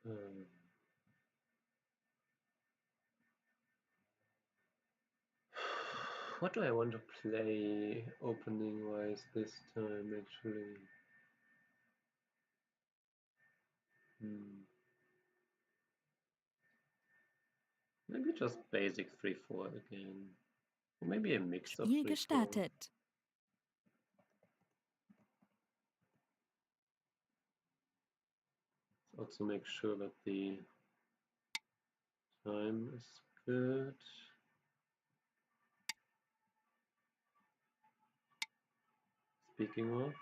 Um, what do I want to play opening wise this time actually? Hmm. Maybe just basic 3-4 again. Or maybe a mix of Spiel 3-4. gestartet. Also make sure that the time is good. Speaking of,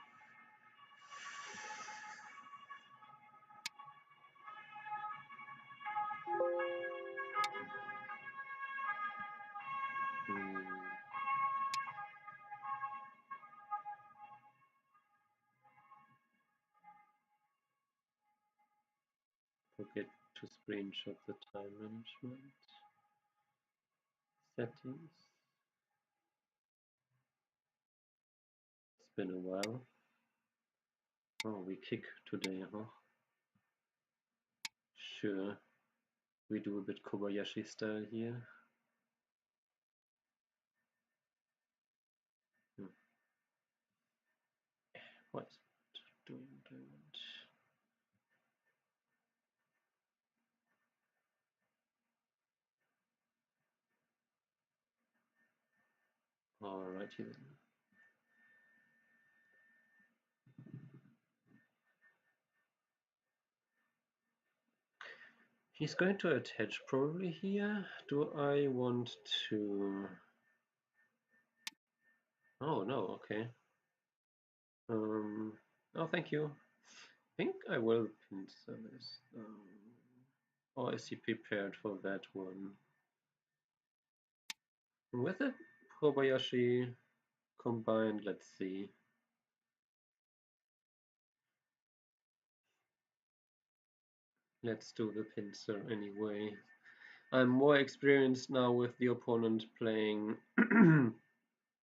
hmm, forget to screenshot the time management settings. It's been a while. Oh, we kick today, huh? Sure. We do a bit Kobayashi style here. Hmm. What is it doing that? Alrighty then. He's going to attach probably here. Do I want to... Oh no, okay. Oh, thank you. I think I will pincer this. Or is he prepared for that one? With it, Kobayashi combined, let's see. Let's do the pincer anyway. I'm more experienced now with the opponent playing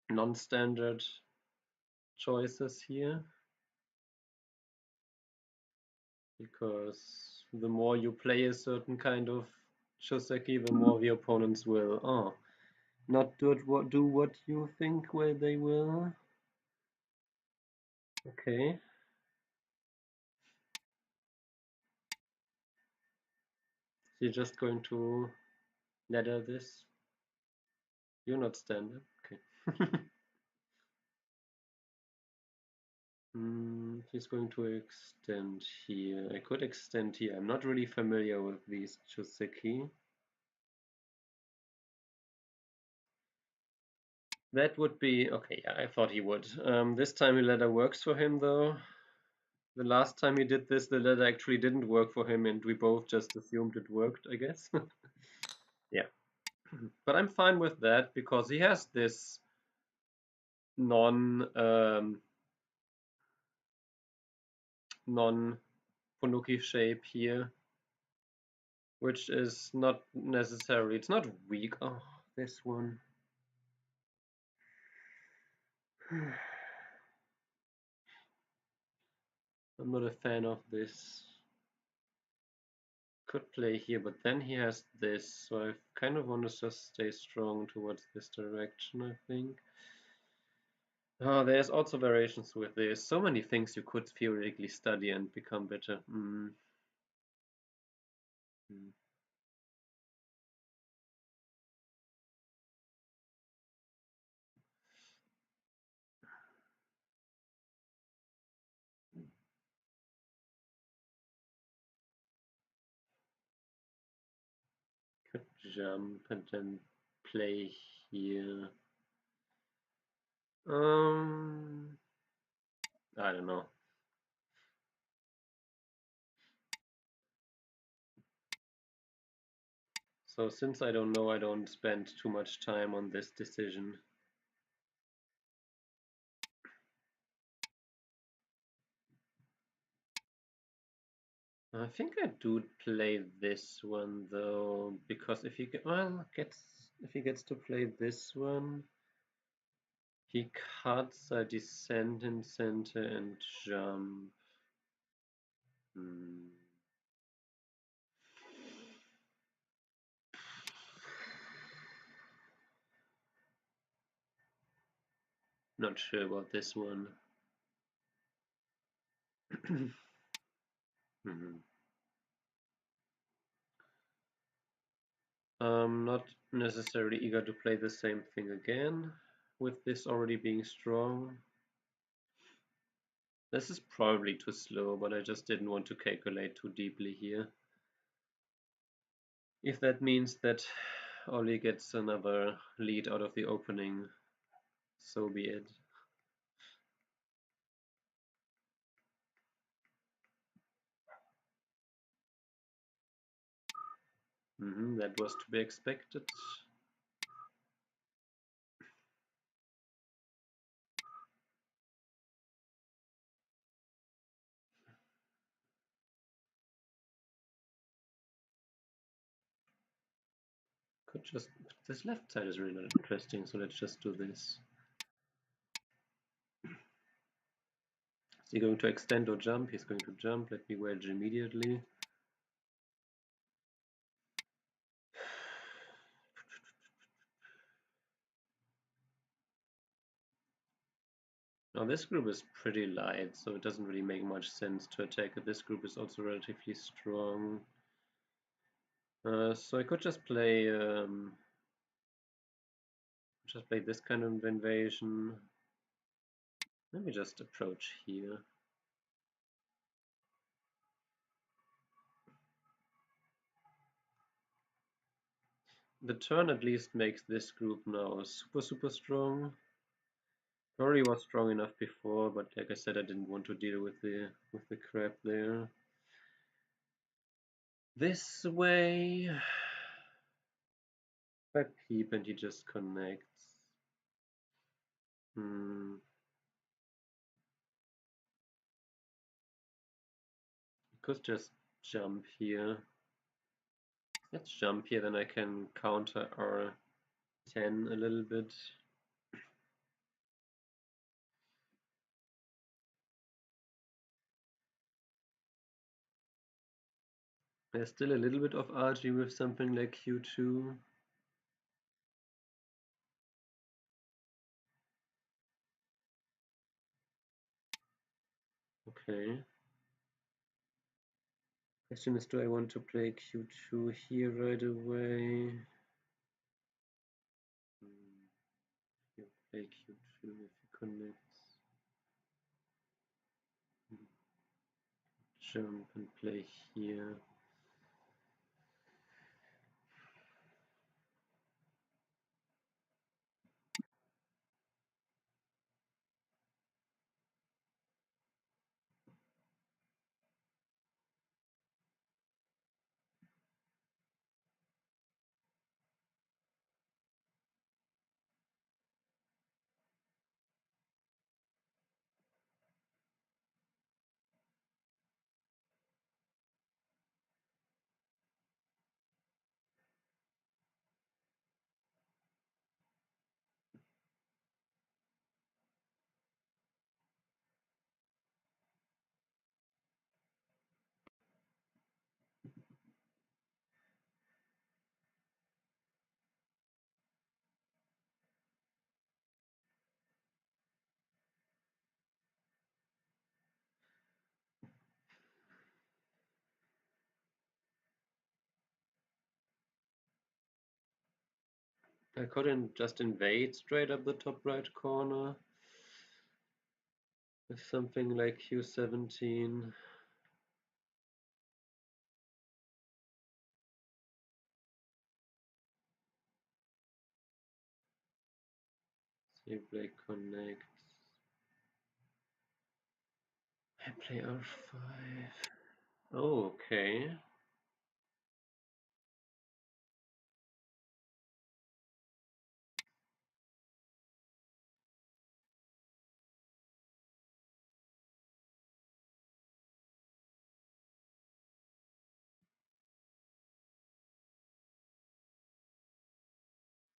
non-standard choices here, because the more you play a certain kind of Shoseki, the more the opponents will not do what you think where they will. Okay. You're just going to ladder this? You're not standard. Okay. He's going to extend here. I could extend here. I'm not really familiar with these Joseki. That would be okay. Yeah, I thought he would. This time the ladder works for him though. The last time he did this, the ladder actually didn't work for him, and we both just assumed it worked, I guess. Yeah. But I'm fine with that because he has this non Funuki shape here, which is not necessarily, it's not weak. Oh, this one. I'm not a fan of this. Could play here, but then he has this, so I kind of want to just stay strong towards this direction, I think. Oh, there's also variations with this. So many things you could theoretically study and become better. Mm. Could jump and then play here. I don't know. So since I don't know, I don't spend too much time on this decision. I think I do play this one though, because if he gets to play this one, he cuts a descent in center and jump. Hmm. Not sure about this one. Mhm. I'm not necessarily eager to play the same thing again, with this already being strong. This is probably too slow, but I just didn't want to calculate too deeply here. If that means that Olli gets another lead out of the opening, so be it. That was to be expected. Could just, this left side is really not interesting, so let's just do this. Is he going to extend or jump? He's going to jump. Let me wedge immediately. Now this group is pretty light, so it doesn't really make much sense to attack it. This group is also relatively strong. So I could just play this kind of invasion. Let me just approach here. The turn at least makes this group now super strong. Rory was strong enough before, but like I said, I didn't want to deal with the crap there. This way, I peep and he just connects. Could just jump here. Let's jump here, then I can counter our 10 a little bit. There's still a little bit of RG with something like Q2. Okay. Question is, do I want to play Q2 here right away? You play Q2 if he connects. Jump and play here. I couldn't just invade straight up the top right corner with something like Q17. See, play connects. I play R5. Oh, okay.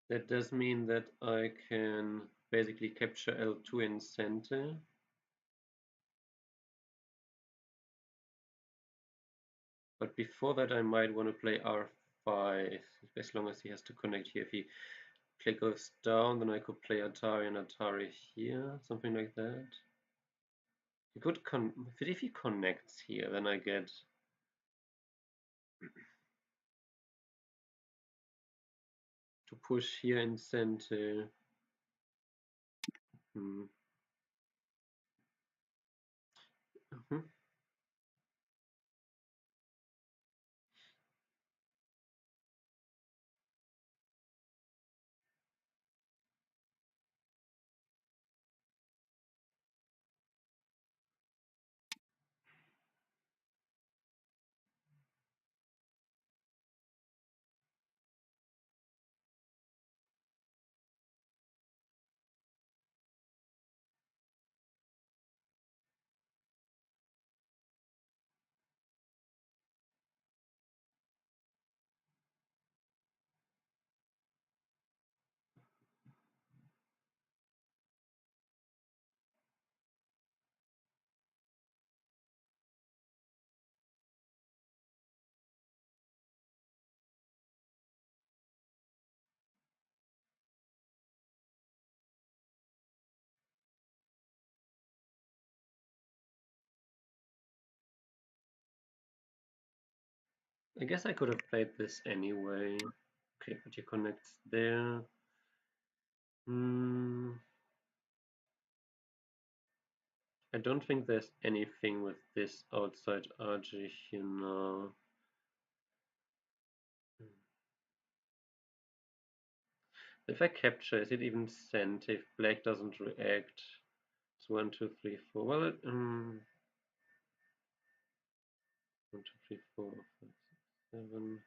That does mean that I can basically capture L2 in center. But before that I might want to play R5, as long as he has to connect here. If he Click goes down, then I could play Atari and Atari here, something like that. He could if he connects here, then I get to push here in center. Hmm. I guess I could have played this anyway. Okay, but he connects there. I don't think there's anything with this outside RG here now. If I capture, is it even sent if black doesn't react? It's 1, 2, 3, 4. Well, 1, 2, 3, 4, 5, 6, 7.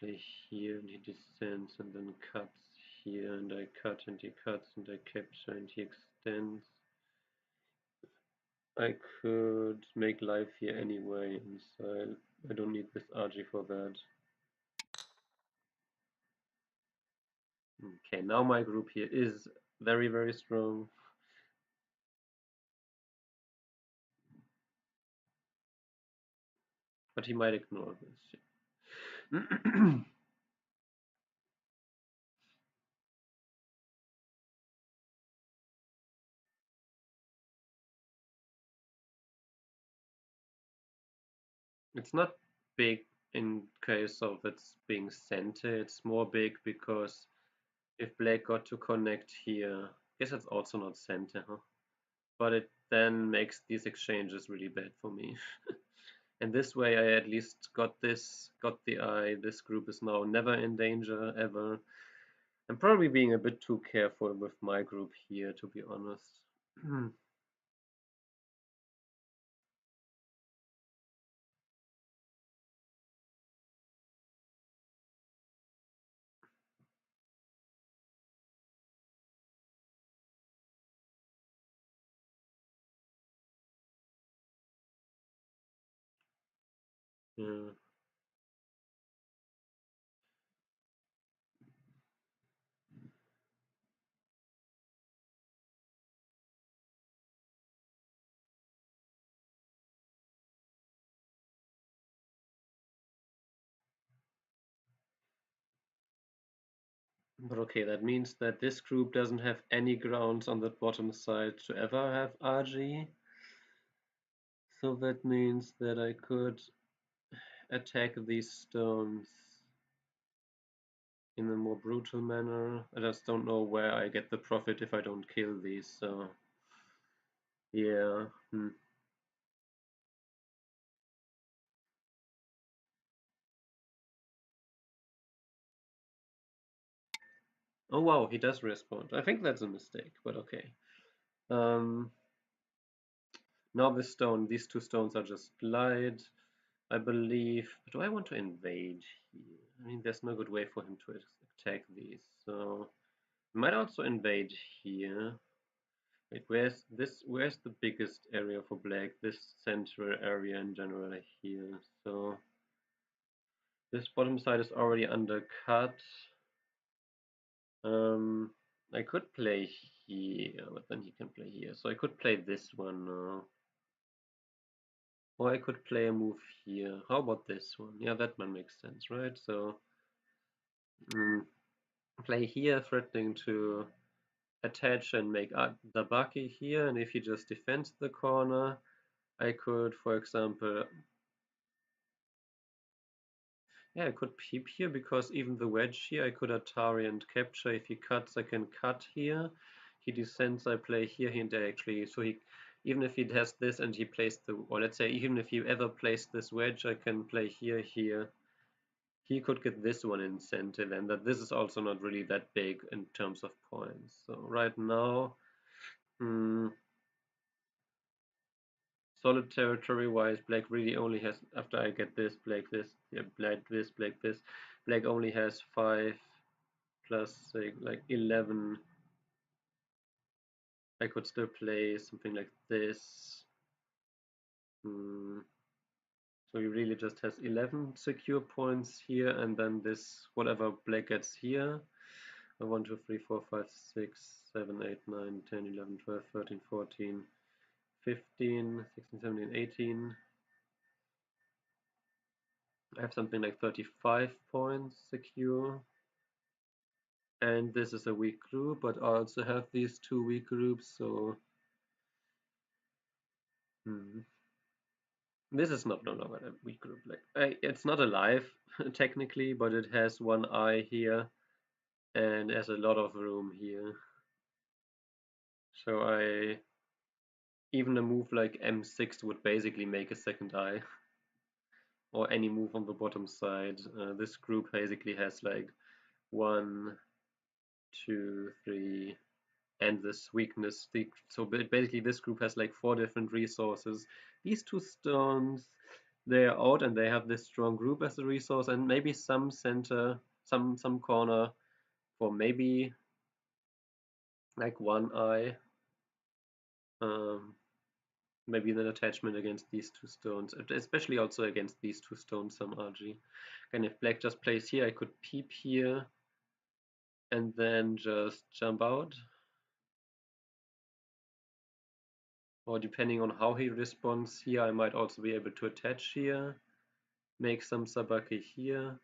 Play here and he descends and then cuts here and I cut and he cuts and I capture and he extends. I could make life here anyway inside. I don't need this RG for that. Okay, now my group here is very, very strong. But he might ignore this. It's not big in case of it's being center. It's more big because if black got to connect here, I guess it's also not center, huh? But it then makes these exchanges really bad for me. And this way I at least got the eye. This group is now never in danger, ever. I'm probably being a bit too careful with my group here, to be honest. Yeah. But okay, that means that this group doesn't have any grounds on the bottom side to ever have RG. So that means that I could attack these stones in a more brutal manner. I just don't know where I get the profit if I don't kill these, so yeah. Oh wow, he does respond. I think that's a mistake, but okay. Um, Now these two stones are just light, I believe. Do I want to invade here? I mean, there's no good way for him to attack these, so I might also invade here. Wait, where's the biggest area for black? This central area in general here. So this bottom side is already undercut. Um, I could play here, but then he can play here. So I could play this one now. Or I could play a move here. How about this one? Yeah, that one makes sense, right? So play here, threatening to attach and make the Baki here, and if he just defends the corner, I could, for example, yeah, I could peep here because even the wedge here, I could Atari and capture. If he cuts, I can cut here. He descends, I play here, and actually, so he, even if he has this and he plays the, or let's say, even if he ever plays this wedge, I can play here, here. He could get this one in center then, that this is also not really that big in terms of points. So right now, hmm, solid territory wise, black really only has, after I get this, black this, yeah, black this, black this, black only has 5 plus say like 11. I could still play something like this. Hmm. So he really just has 11 secure points here, and then this, whatever black gets here. 1, 2, 3, 4, 5, 6, 7, 8, 9, 10, 11, 12, 13, 14, 15, 16, 17, 18. I have something like 35 points secure. And this is a weak group, but I also have these two weak groups, so this is not no longer a weak group. Like it's not alive technically, but it has one eye here and has a lot of room here. So I even a move like M6 would basically make a second eye, or any move on the bottom side. This group basically has like 1, 2, 3, and this weakness. So basically, this group has like 4 different resources. These two stones, they are out, and they have this strong group as a resource, and maybe some center, some corner for maybe like one eye. Um, Maybe an attachment against these two stones, especially also against these two stones, some RG. And if black just plays here, I could peep here and then just jump out. Or depending on how he responds here, I might also be able to attach here, make some sabaki here.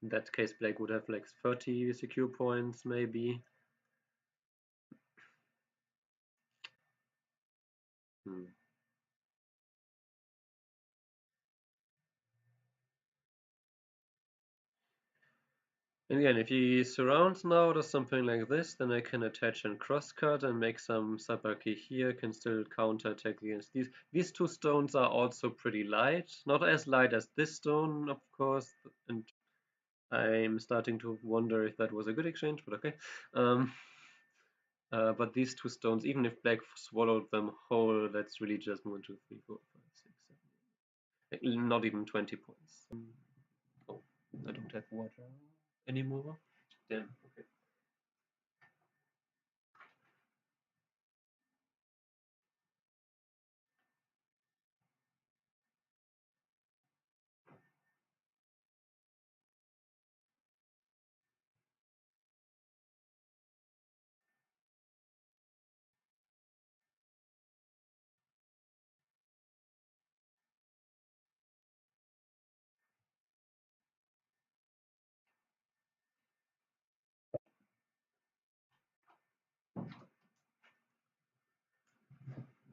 In that case, black would have like 30 secure points, maybe. Hmm. And again, if he surrounds now or something like this, then I can attach and crosscut and make some sabaki here, can still counter attack against these. These two stones are also pretty light, not as light as this stone, of course, and I'm starting to wonder if that was a good exchange, but okay. But these two stones, even if black swallowed them whole, that's really just 1, 2, 3, 4, 5, 6, 7, not even 20 points. Oh, I don't have water anymore. Damn. Okay.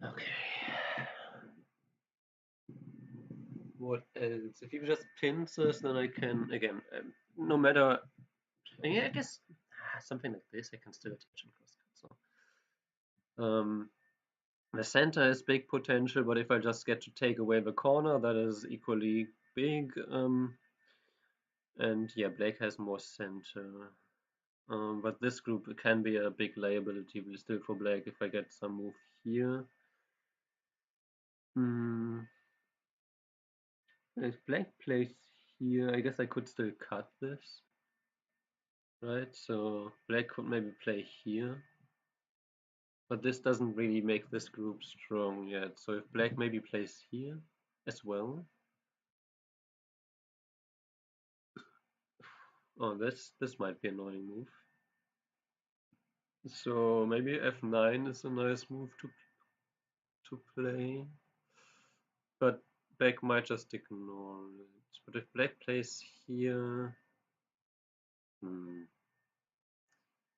Okay. What else? If you just pins this, then I can again, no matter. Yeah, I guess something like this I can still attach and crosscut. So the center is big potential, but if I just get to take away the corner, that is equally big. And yeah, black has more center. But this group can be a big liability still for black if I get some move here. If black plays here, I guess I could still cut this. Right, so black could maybe play here. But this doesn't really make this group strong yet. So if black maybe plays here as well. Oh, this might be an annoying move. So maybe f9 is a nice move to to play, but black might just ignore it. But if black plays here,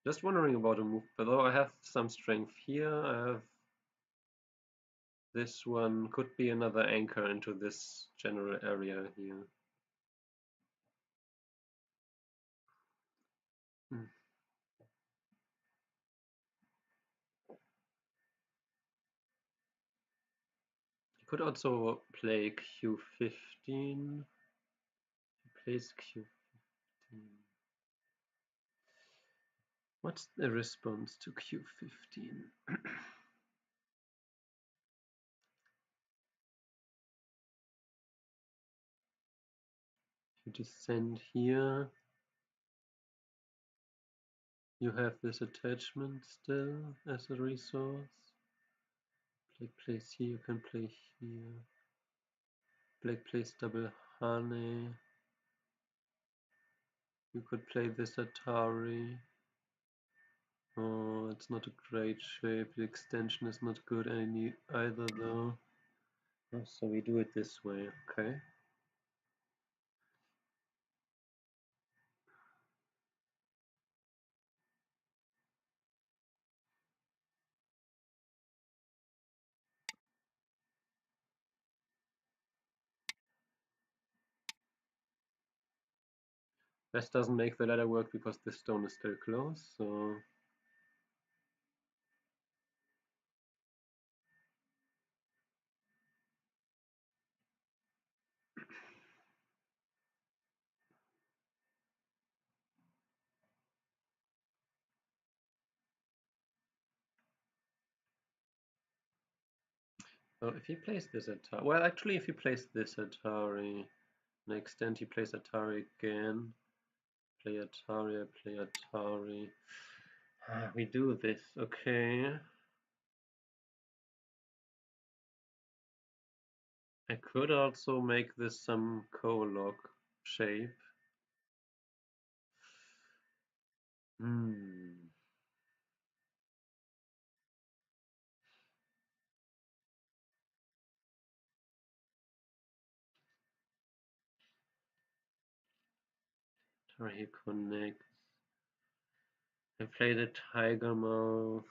just wondering about a move. Although I have some strength here, I have this one could be another anchor into this general area here. You could also play Q15. He plays Q15. What's the response to Q15? You descend here. You have this attachment still as a resource. Black plays here, you can play here. Black plays double honey. You could play this Atari. Oh, it's not a great shape. The extension is not good either though. Oh, so we do it this way, okay. This doesn't make the ladder work because this stone is still close, so if he plays this Atari, well, actually, if he plays this Atari, next end he plays Atari again. Play Atari, I play Atari. We do this, okay. I could also make this some co-log shape. Atari connect. I play the tiger mouth.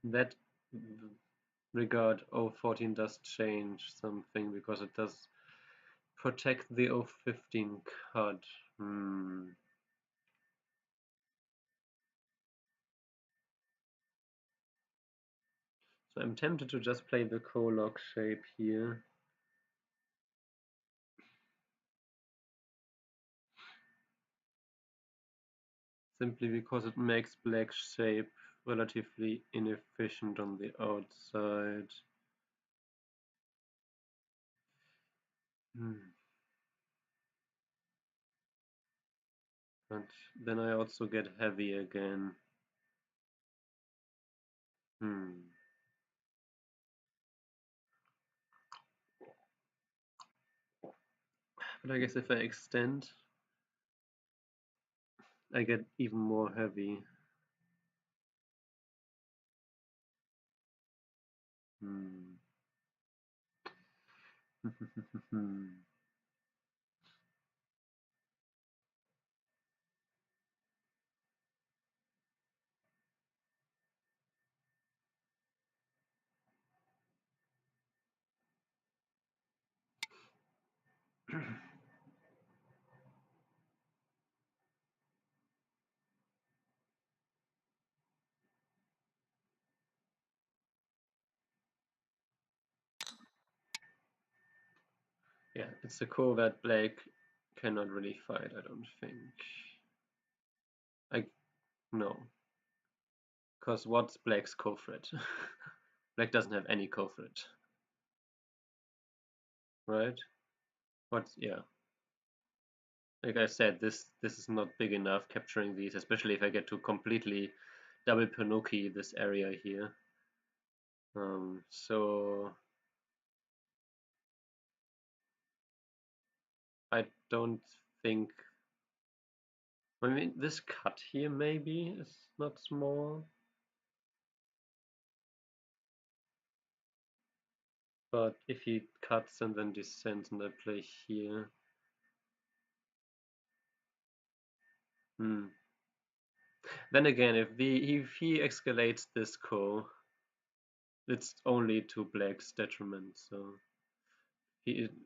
That regard 014 does change something because it does protect the 015 cut. So I'm tempted to just play the co-log shape here. Simply because it makes black shape relatively inefficient on the outside. But then I also get heavy again. But I guess if I extend, I get even more heavy. Yeah, it's a core that black cannot really fight, I don't think. No. Because what's black's core threat? Black doesn't have any core threat. Right? Yeah. Like I said, this is not big enough capturing these, especially if I get to completely double Pinocchio this area here. So I don't think. I mean, this cut here maybe is not small, but if he cuts and then descends and I play here, hmm. Then again, if he escalates this ko, it's only to black's detriment. So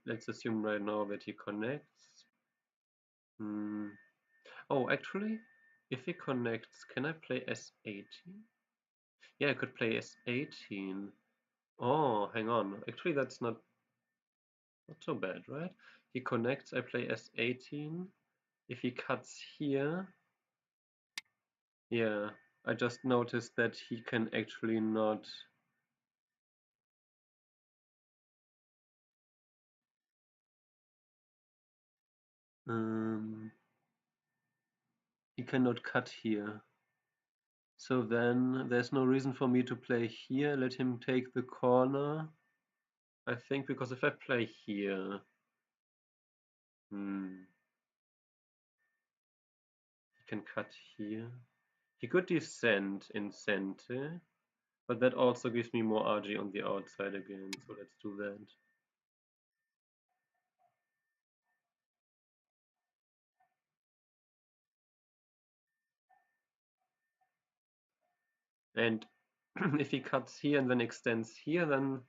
let's assume right now that he connects. Hmm. Oh, actually, if he connects, can I play S18? Yeah, I could play S18. Oh, hang on. Actually, that's not so bad, right? He connects, I play S18. If he cuts here, yeah, I just noticed that he can actually not. Um, he cannot cut here. So then there's no reason for me to play here. Let him take the corner. I think because if I play here, he can cut here. He could descend in center, but that also gives me more RG on the outside again. So let's do that. And if he cuts here and then extends here, then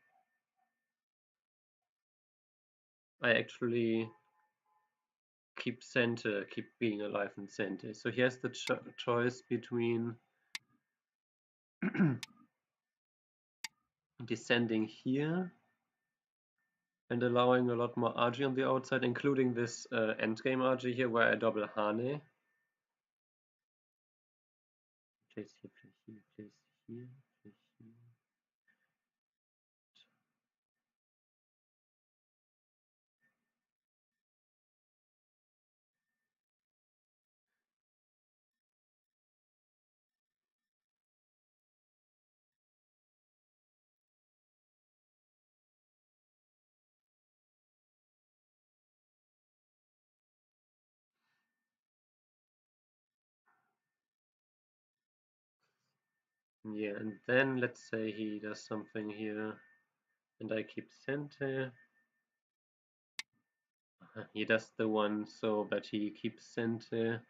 I actually keep center, keep being alive in center. So he has the choice between descending here and allowing a lot more RG on the outside, including this endgame RG here where I double Hane. Place here, place here, place here, place here. Yeah, and then let's say he does something here and I keep center. He does the one so that he keeps center.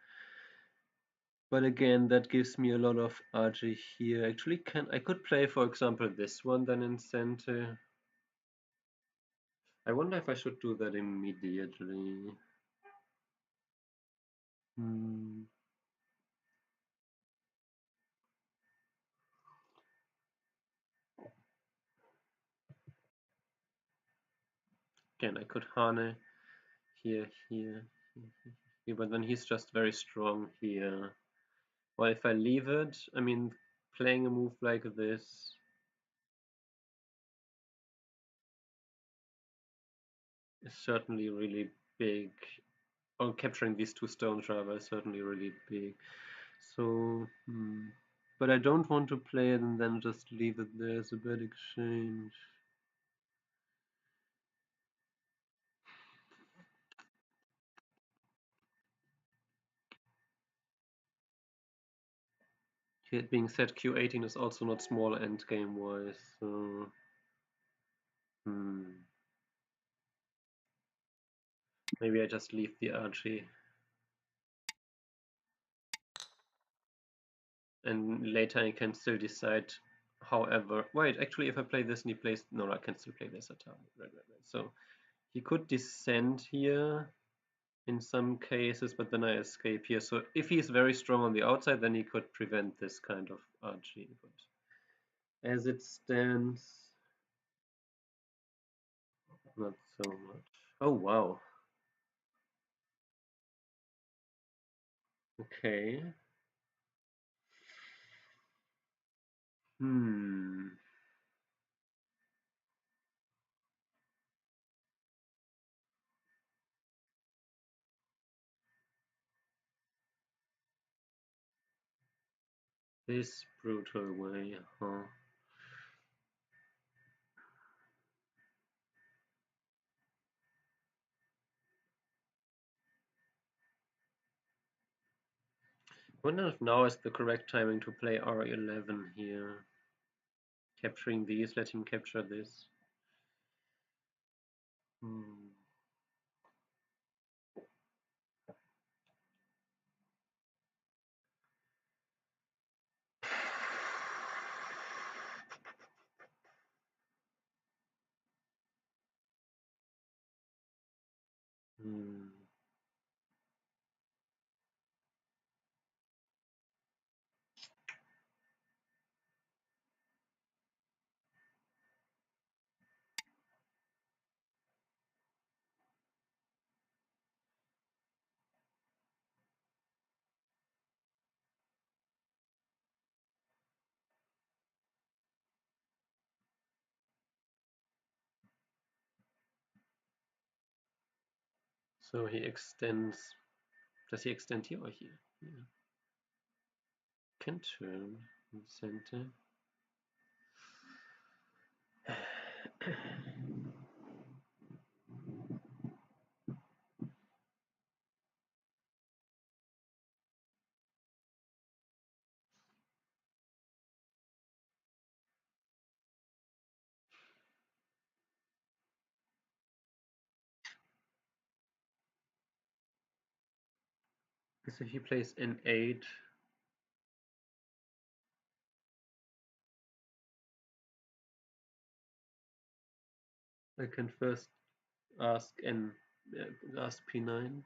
But again, that gives me a lot of RG here. Actually, I could play, for example, this one then in center. I wonder if I should do that immediately. Hmm. Again, I could Hane here, here, here, but then he's just very strong here. Well, if I leave it, I mean, playing a move like this is certainly really big. Or capturing these two stones rather is certainly really big. So, but I don't want to play it and then just leave it there as a bad exchange. It being said, Q18 is also not small endgame wise, so maybe I just leave the RG. And later I can still decide. However, wait, actually, if I play this and he plays, no, I can still play this attack. Right. So he could descend here in some cases, but then I escape here. So if he's very strong on the outside, then he could prevent this kind of RG. But as it stands, not so much. Oh wow. Okay. Hmm. This brutal way, huh? wonder if now is the correct timing to play R11 here. Capturing these, let him capture this. Hmm. Hmm. So he extends. Does he extend here or here? Yeah. Can turn in center. So he plays N8. I can first ask ask P9.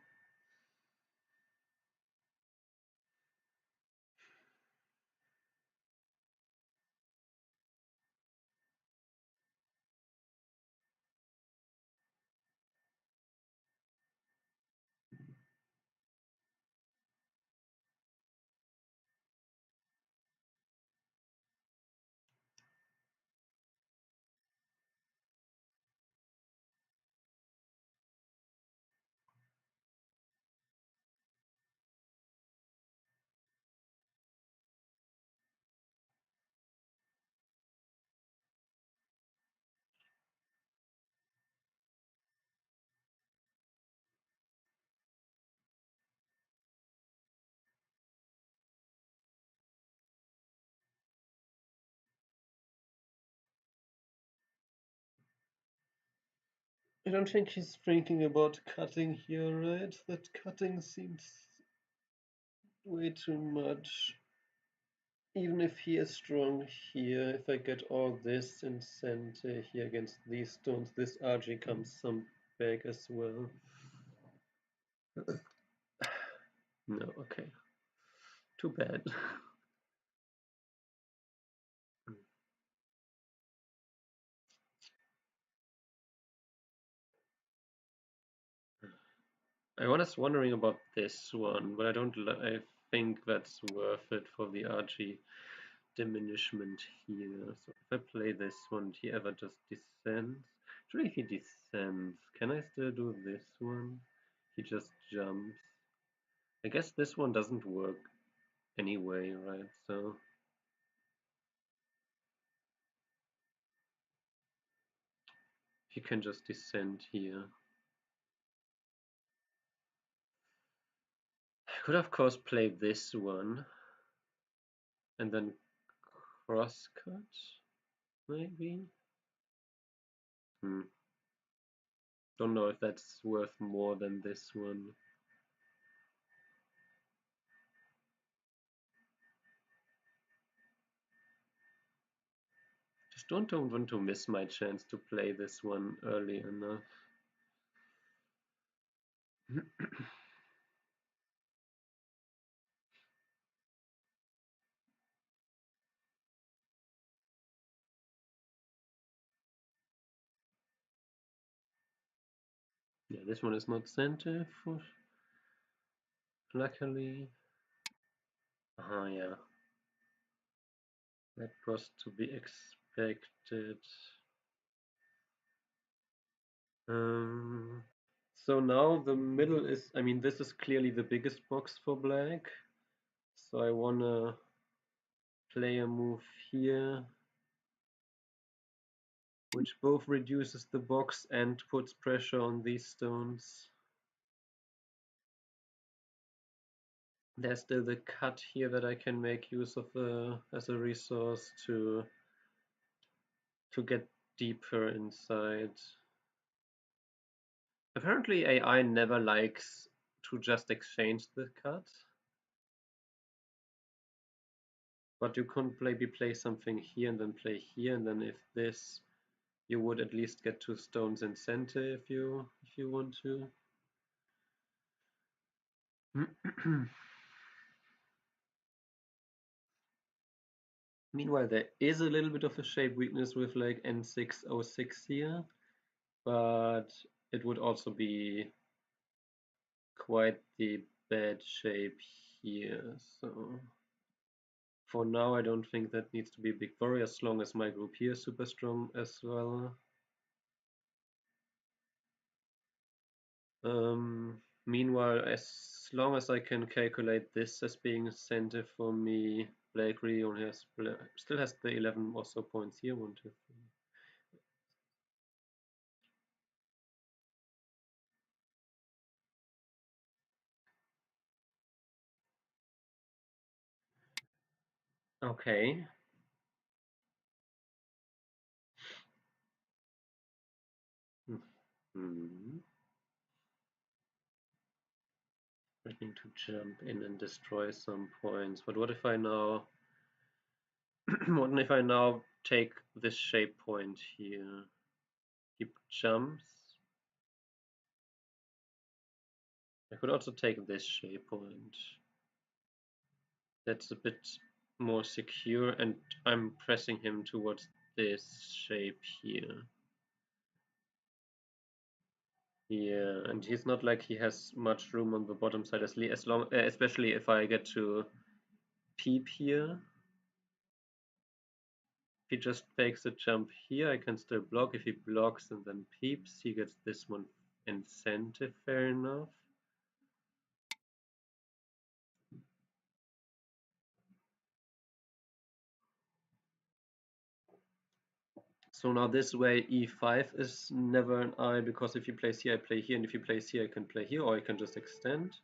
I don't think he's thinking about cutting here, right? That cutting seems way too much. Even if he is strong here, if I get all this in center here against these stones, this RG comes some back as well. No, okay. Too bad. I was wondering about this one, but I think that's worth it for the RG diminishment here. So if I play this one, he ever just descends. Actually, if he descends, can I still do this one? He just jumps. I guess this one doesn't work anyway, right? So he can just descend here. I could of course play this one and then cross cut, maybe. Don't know if that's worth more than this one. Just don't want to miss my chance to play this one early enough. Yeah, this one is not center for luckily. Yeah. That was to be expected. So now the middle is, I mean, this is clearly the biggest box for black. So I wanna play a move here, which both reduces the box and puts pressure on these stones. There's still the cut here that I can make use of as a resource to get deeper inside. Apparently AI never likes to just exchange the cut. But you could maybe play something here and then play here, and then if this, you would at least get 2 stones in center if you want to. Meanwhile, there is a little bit of a shape weakness with like N606 here, but it would also be quite the bad shape here. So for now, I don't think that needs to be a big worry as long as my group here is super strong as well. Meanwhile, as long as I can calculate this as being center for me, Blake really only has still has the 11 or so points here. 1, 2, 3. Okay. Hmm. Threatening to jump in and destroy some points. But what if I now what if I now take this shape point here? He jumps. I could also take this shape point. That's a bit more secure, and I'm pressing him towards this shape here. Yeah, and he's not like he has much room on the bottom side as long, especially if I get to peep here. If he just takes a jump here, I can still block. If he blocks and then peeps, he gets this one incentive, fair enough. So now this way e5 is never an eye, because if he plays here, I play here, and if he plays here, I can play here, or I can just extend.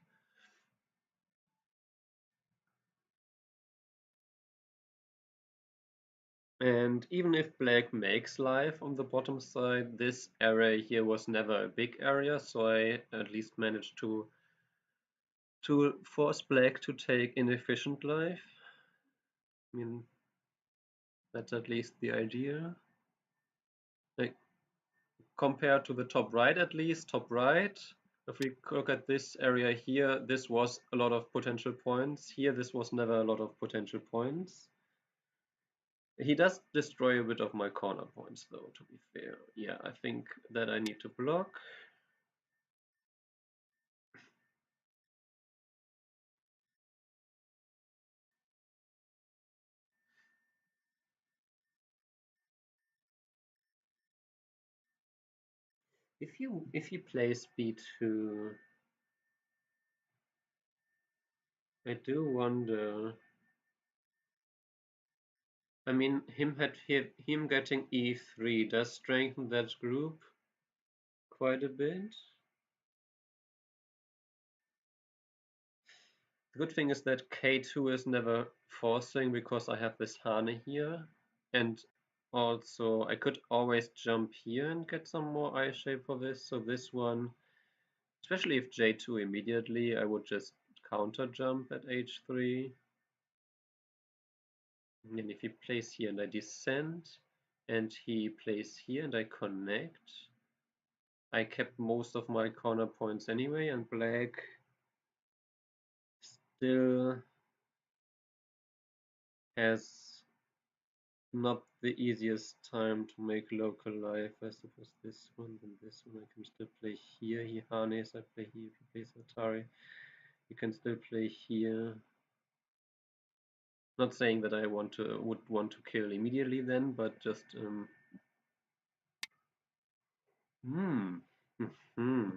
And even if black makes life on the bottom side, this area here was never a big area, so I at least managed to force black to take inefficient life. I mean, that's at least the idea. Like, compared to the top right, at least, top right, if we look at this area here, this was a lot of potential points. Here, this was never a lot of potential points. He does destroy a bit of my corner points, though, to be fair. Yeah, I think that I need to block. If he plays b2, I do wonder. I mean, him getting e3 does strengthen that group quite a bit. The good thing is that k2 is never forcing because I have this Hane here, and also I could always jump here and get some more eye shape for this. So this one, especially if j2 immediately, I would just counter jump at h3. And if he plays here and I descend, and he plays here and I connect, I kept most of my corner points anyway, and black still has not the easiest time to make local life. I suppose this one, then this one. I can still play here. He harness, I play here. If he plays Atari, you can still play here. Not saying that I would want to kill immediately then, but just hmm. Hmm.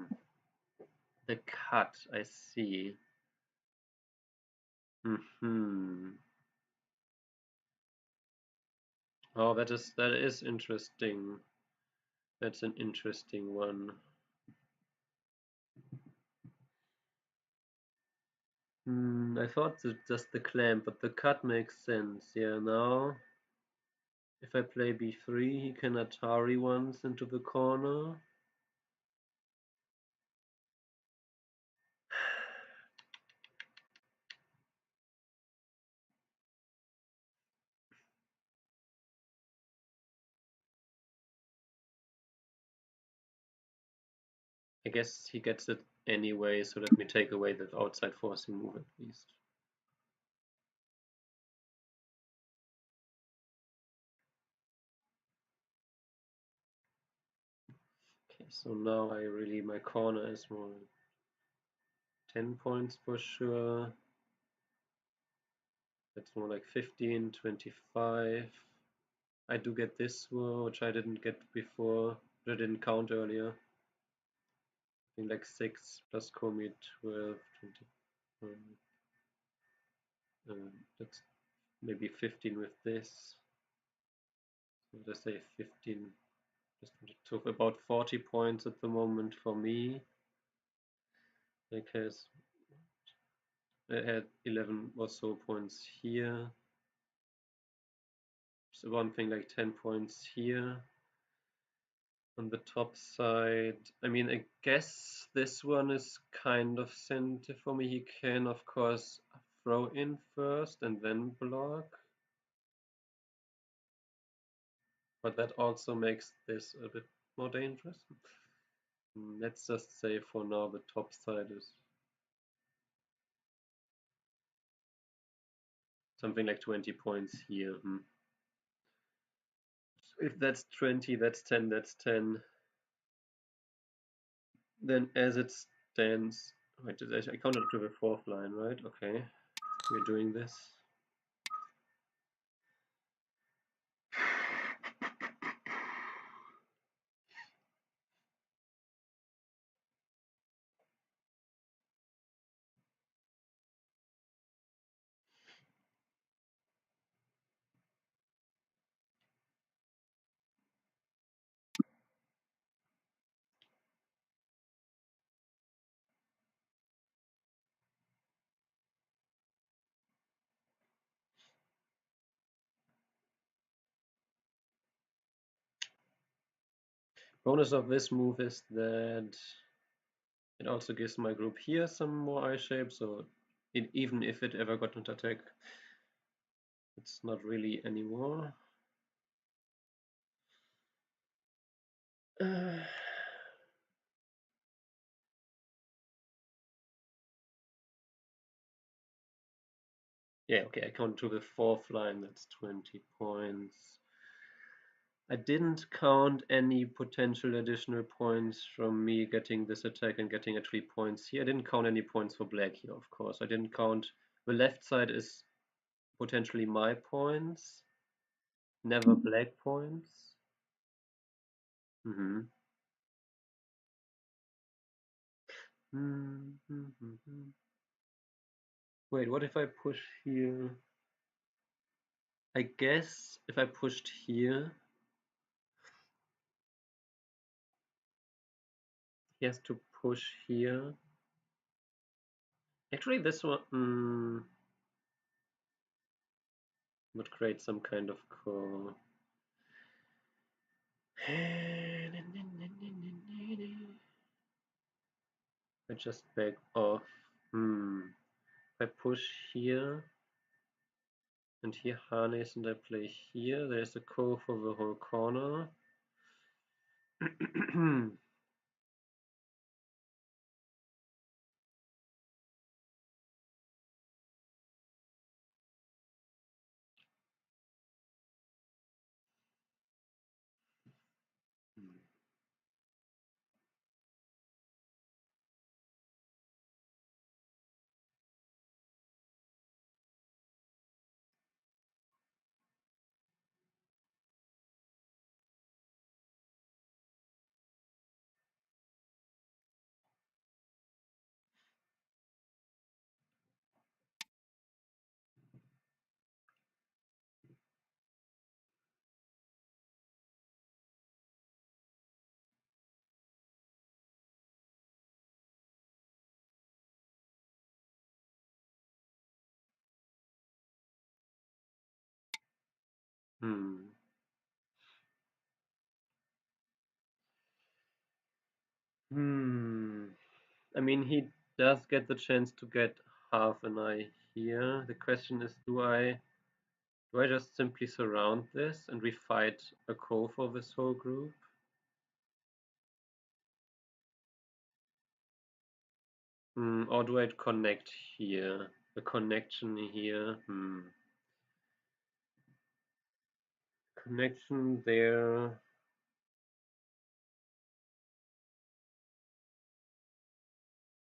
The cut, I see. Hmm. Oh, that is interesting. That's an interesting one. I thought that just the clamp, but the cut makes sense. Yeah, now if I play b3, he can Atari once into the corner. I guess he gets it anyway, so let me take away that outside forcing move at least. Okay, so now my corner is more 10 points for sure. That's more like 15, 25. I do get this one, which I didn't get before, but I didn't count earlier. I think like 6 plus Komi 12, 20. That's maybe 15 with this. So let's say 15. Just took about 40 points at the moment for me. Because I had 11 or so points here. So one thing like 10 points here. On the top side, I mean, I guess this one is kind of sensitive for me. He can, of course, throw in first and then block. But that also makes this a bit more dangerous. Let's just say for now the top side is something like 20 points here. So if that's 20, that's 10, that's 10. Then as it stands, wait, I counted to the fourth line, right? Okay, we're doing this. Bonus of this move is that it also gives my group here some more eye shape, so even if it ever got into attack, it's not really anymore. Yeah, okay, I count to the fourth line, that's 20 points. I didn't count any potential additional points from me getting this attack and getting actually points here. I didn't count any points for black here, of course. I didn't count, the left side is potentially my points, never black points. Mm-hmm. Wait, what if I push here? I guess if I pushed here, he has to push here. Actually, this one would create some kind of core. I just back off. If I push here and here harness and I play here, there's a core for the whole corner. Hmm. Hmm. I mean, he does get the chance to get half an eye here. The question is, do I just simply surround this and we fight a co for this whole group? Or do I connect here? The connection here. Connection there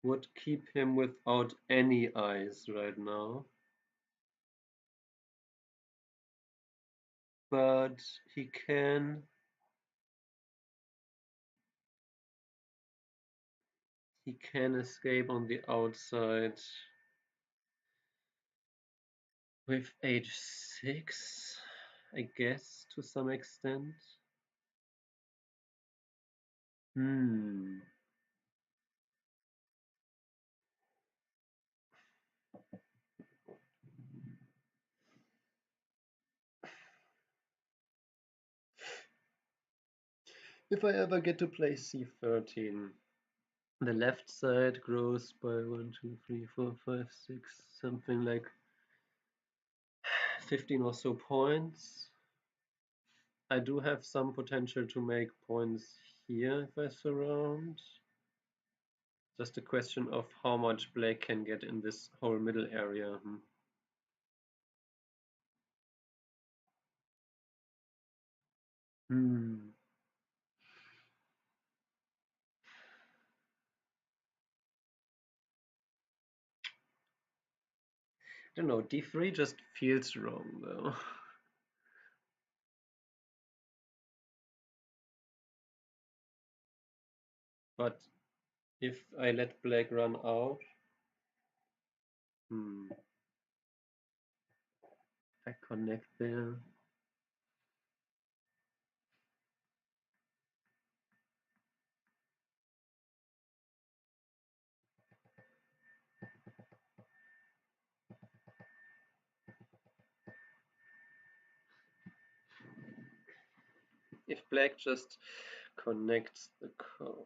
would keep him without any eyes right now. But he can escape on the outside with H6, I guess, to some extent. Hmm. If I ever get to play C13, the left side grows by 1, 2, 3, 4, 5, 6, something like 15 or so points. I do have some potential to make points here if I surround. Just a question of how much black can get in this whole middle area. Hmm. I don't know, D3 just feels wrong though. But if I let black run out, if I connect there. If black just connects the core,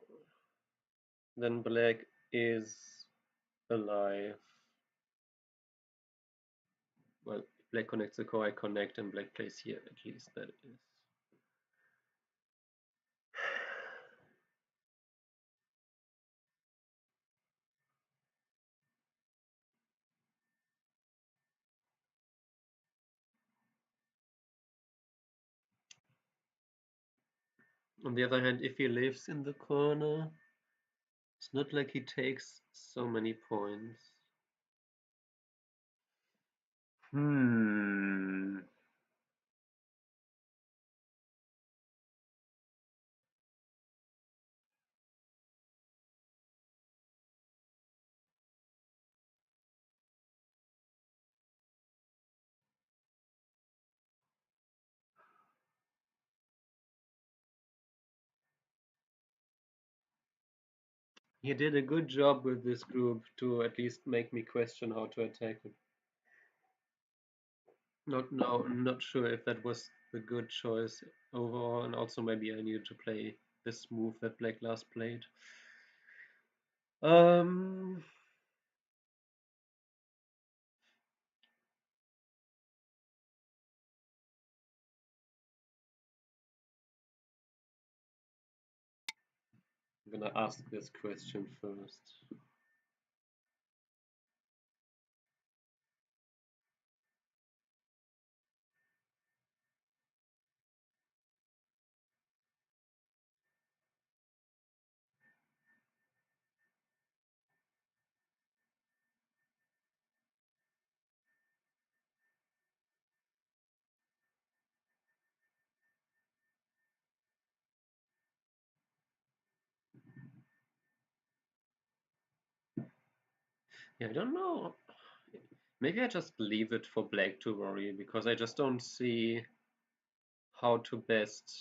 then black is alive. Well, if black connects the core, I connect and black plays here, at least that is. On the other hand, if he lives in the corner, it's not like he takes so many points. Hmm. He did a good job with this group to at least make me question how to attack it. Not sure if that was the good choice overall, and also maybe I needed to play this move that Black last played. Um, I'm gonna ask this question first. Yeah, I don't know. Maybe I just leave it for Black to worry because I just don't see how to best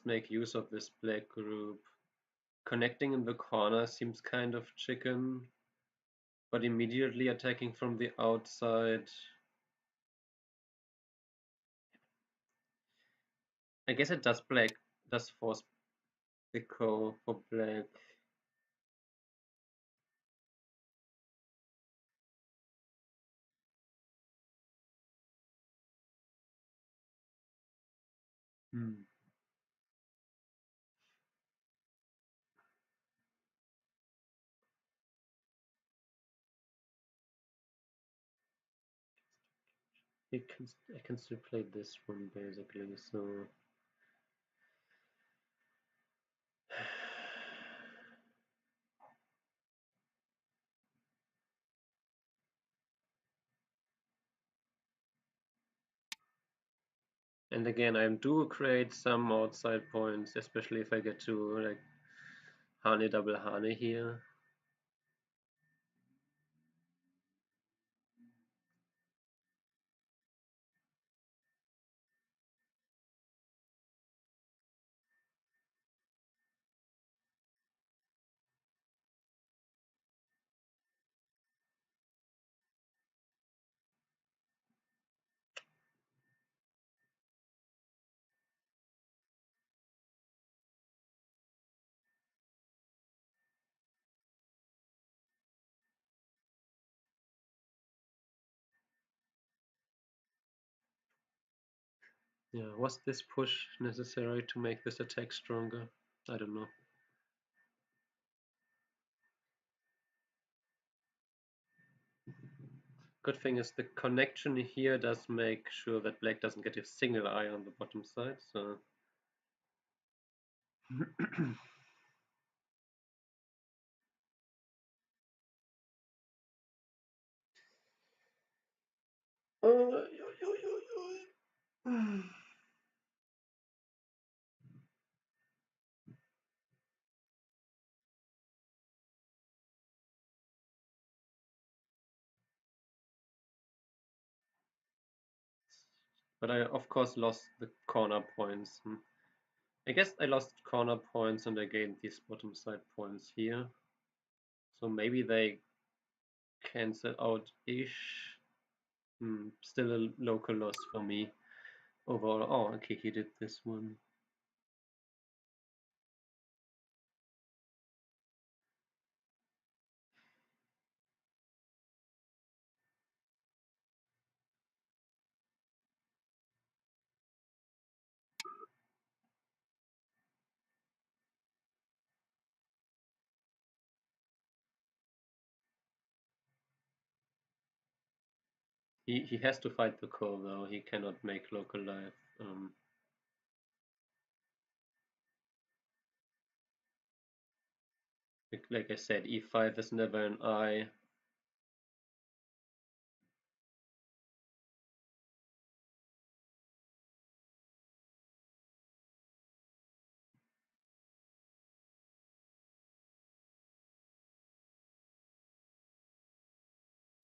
make use of this Black group. Connecting in the corner seems kind of chicken. but immediately attacking from the outside. I guess it does force the call for black. Hmm. I can still play this one basically, so and again I do create some outside points, especially if I get to like Hane double Hane here. Yeah, was this push necessary to make this attack stronger? I don't know. Good thing is the connection here does make sure that black doesn't get a single eye on the bottom side, so but I of course lost the corner points. I guess I lost corner points and I gained these bottom side points here. So maybe they cancel out-ish. Still a local loss for me overall. Oh, okay, he did this one. He has to fight the call though. He cannot make local life. Like I said, e5 is never an eye.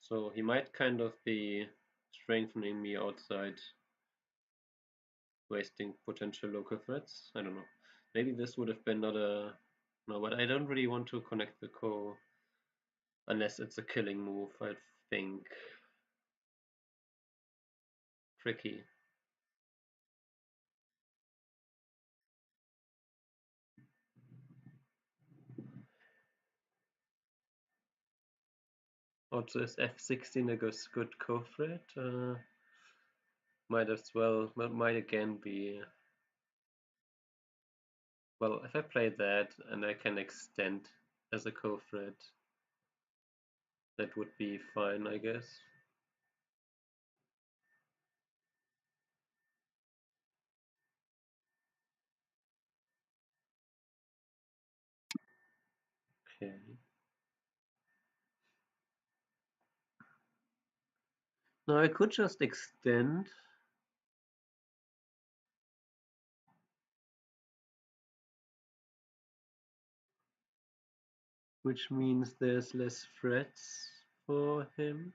So he might kind of be strengthening me outside, wasting potential local threats. I don't know. Maybe this would have been not a no, but I don't really want to connect the core unless it's a killing move. I think tricky. Also, is f16 a good co-threat? Might as well. Might again be. Well, if I play that and I can extend as a co-threat, that would be fine, I guess. Okay. Now I could just extend. Which means there's less threats for him.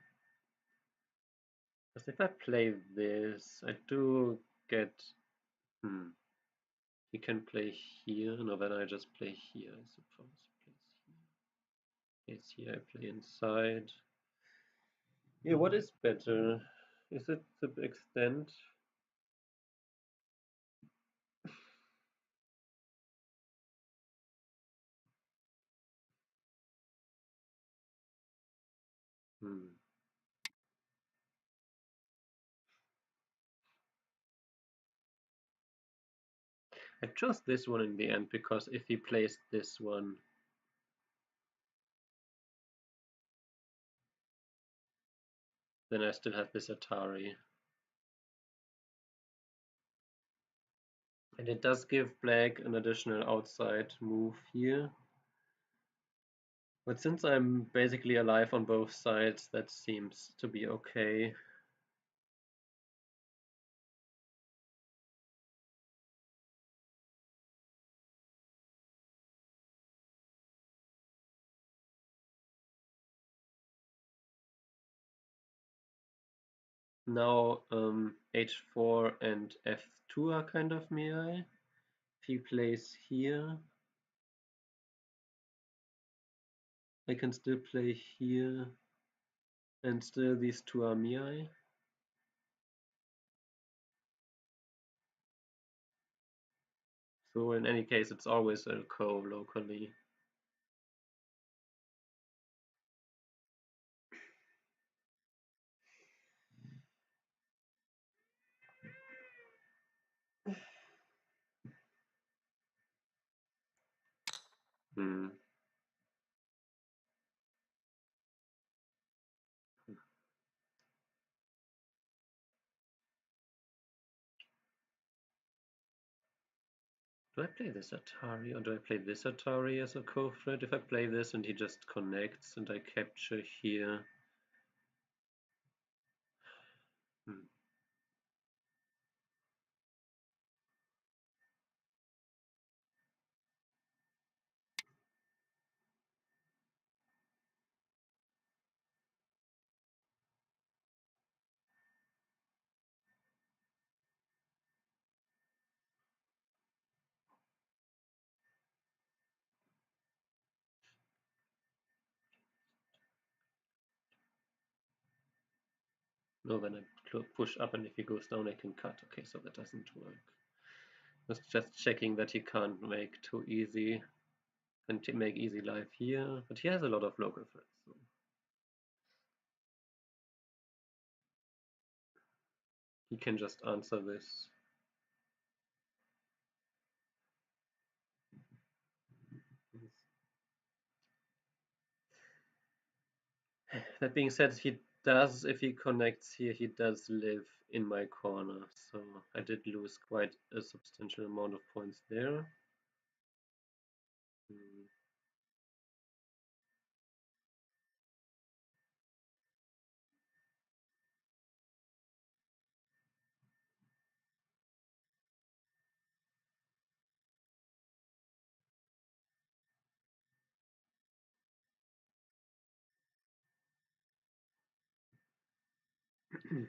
Because if I play this, I do get. He can play here. No, then I just play here, I suppose. Is here I play inside. Yeah, what is better? Is it the extent? Hmm. I chose this one in the end because if he plays this one, then I still have this Atari. And it does give black an additional outside move here. But since I'm basically alive on both sides, that seems to be okay. Now h4 and f2 are kind of miai. If he plays here, I can still play here, and still these two are miai. So in any case, it's always a ko locally. Hmm. Do I play this Atari or do I play this Atari as a co-threat? If I play this and he just connects and I capture here. Hmm. No, when I push up and if he goes down I can cut. Okay, so that doesn't work. I was just checking that he can't make too easy and make easy life here, but he has a lot of local threats. So. He can just answer this. That being said, he does, if he connects here, he does live in my corner. So I did lose quite a substantial amount of points there. Hmm.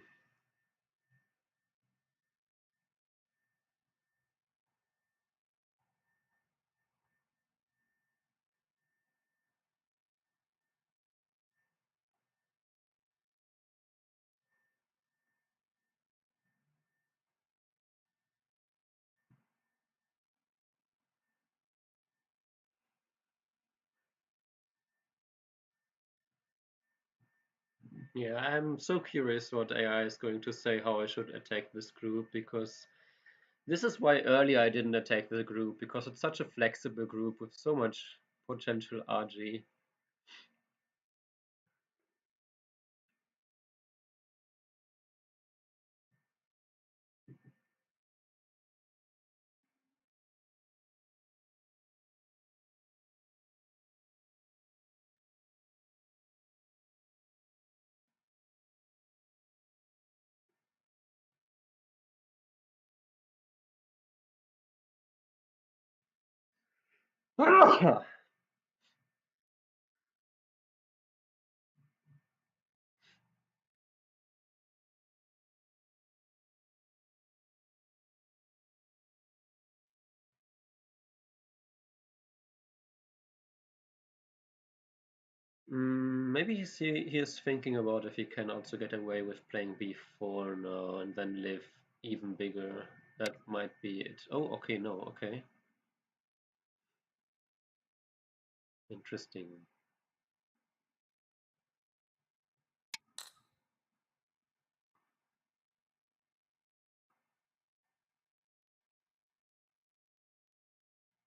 Yeah, I'm so curious what AI is going to say how I should attack this group, because this is why earlier I didn't attack the group, because it's such a flexible group with so much potential RG. Maybe he is thinking about if he can also get away with playing b4 now and then live even bigger. That might be it. Oh, okay, no, okay. Interesting.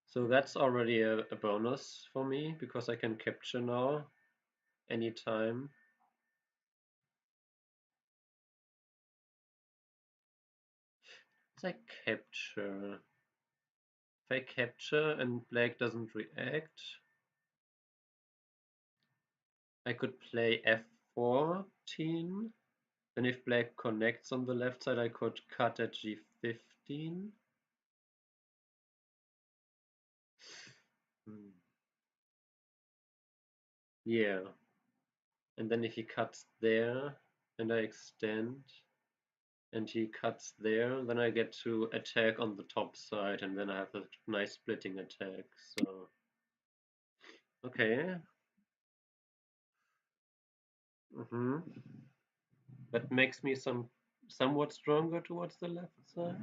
So that's already a bonus for me because I can capture now anytime. It's like capture. If I capture and black doesn't react, I could play f14. Then if black connects on the left side, I could cut at g15. Hmm. Yeah. And then if he cuts there and I extend and he cuts there, then I get to attack on the top side and then I have a nice splitting attack. So, okay. That makes me somewhat stronger towards the left side.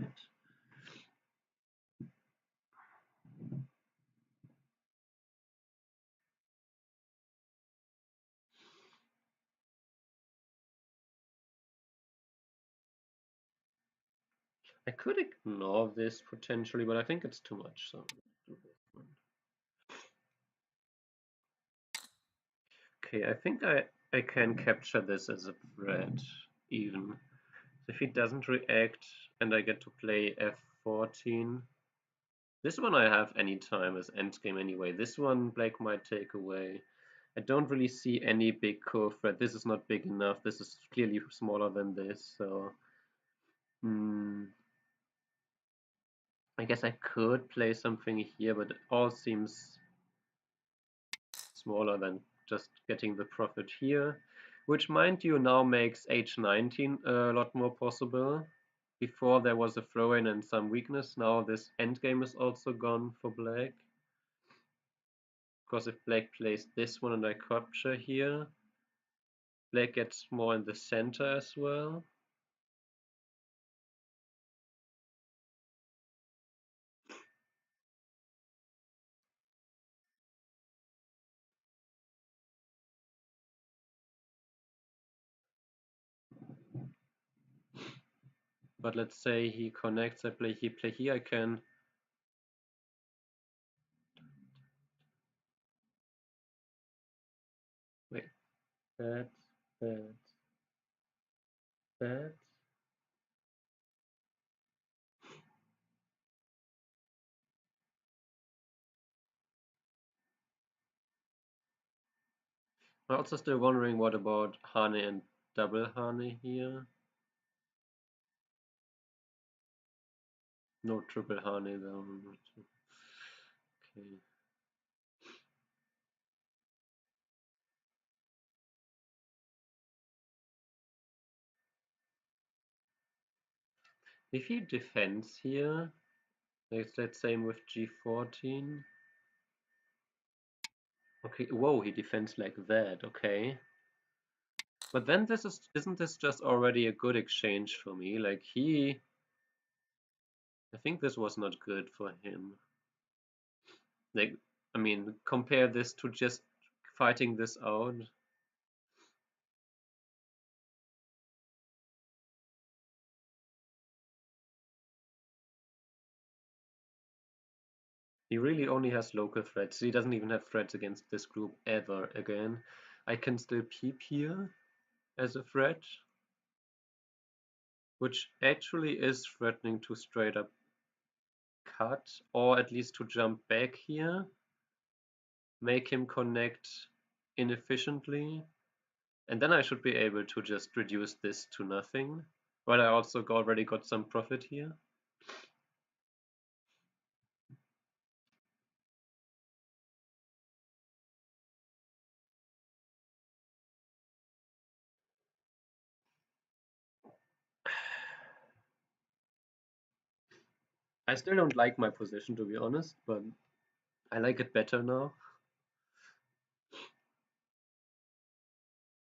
I could ignore this potentially, but I think it's too much. So do this one. Okay, I think I can capture this as a threat even. If he doesn't react and I get to play f14. This one I have anytime as endgame anyway. This one black might take away. I don't really see any big core threat. This is not big enough. This is clearly smaller than this. So I guess I could play something here, but it all seems smaller than just getting the profit here. Which, mind you, now makes h19 a lot more possible. Before there was a throw-in and some weakness. Now this endgame is also gone for black. Because if black plays this one and I capture here, black gets more in the center as well. But let's say he connects, he play here, I can wait, that, that, that. I'm also still wondering what about Hane and double Hane here. No triple Hane though. Okay. If he defends here, let's say with g14. Okay, whoa, he defends like that, okay. But then isn't this just already a good exchange for me? Like I think this was not good for him. Like, I mean, compare this to just fighting this out. He really only has local threats. He doesn't even have threats against this group ever again. I can still peep here as a threat, which actually is threatening to straight up cut, or at least to jump back here, make him connect inefficiently, and then I should be able to just reduce this to nothing. But I also already got some profit here. I still don't like my position, to be honest, but I like it better now.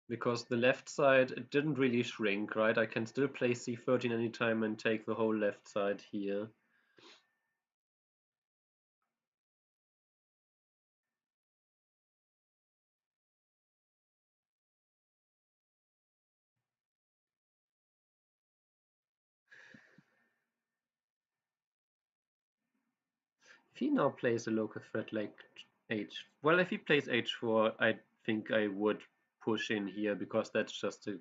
Because the left side, it didn't really shrink, right? I can still play c13 anytime and take the whole left side here. If he now plays a local threat like well, if he plays h4, I think I would push in here because that's just a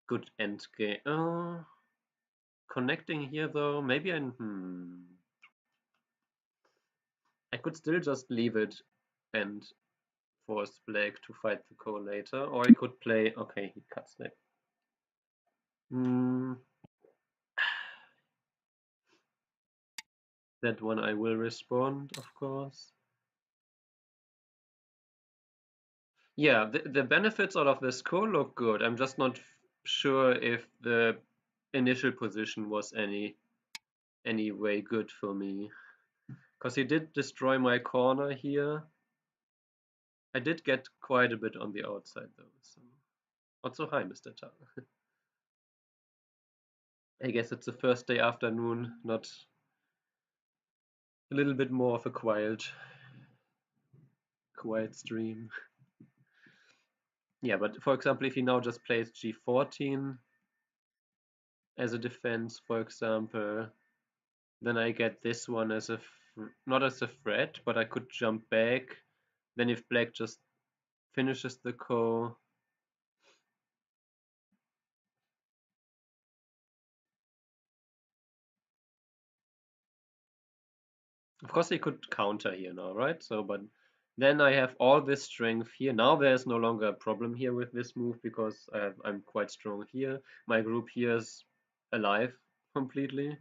good end game. Connecting here though, maybe I could still just leave it and force black to fight the core later, or I could play. Okay, he cuts that. Hmm, that one I will respond, of course. Yeah, the benefits out of this core look good. I'm just not sure if the initial position was any way good for me. Because he did destroy my corner here. I did get quite a bit on the outside though. So not so high, Mr. Tao. I guess it's the first day afternoon, not a little bit more of a quiet stream. Yeah, but for example, if he now just plays g14 as a defense, for example, then I get this one as a not as a threat, but I could jump back. Then if black just finishes the ko, of course he could counter here now, right? So, but then I have all this strength here. Now there's no longer a problem here with this move because I'm quite strong here. My group here is alive completely.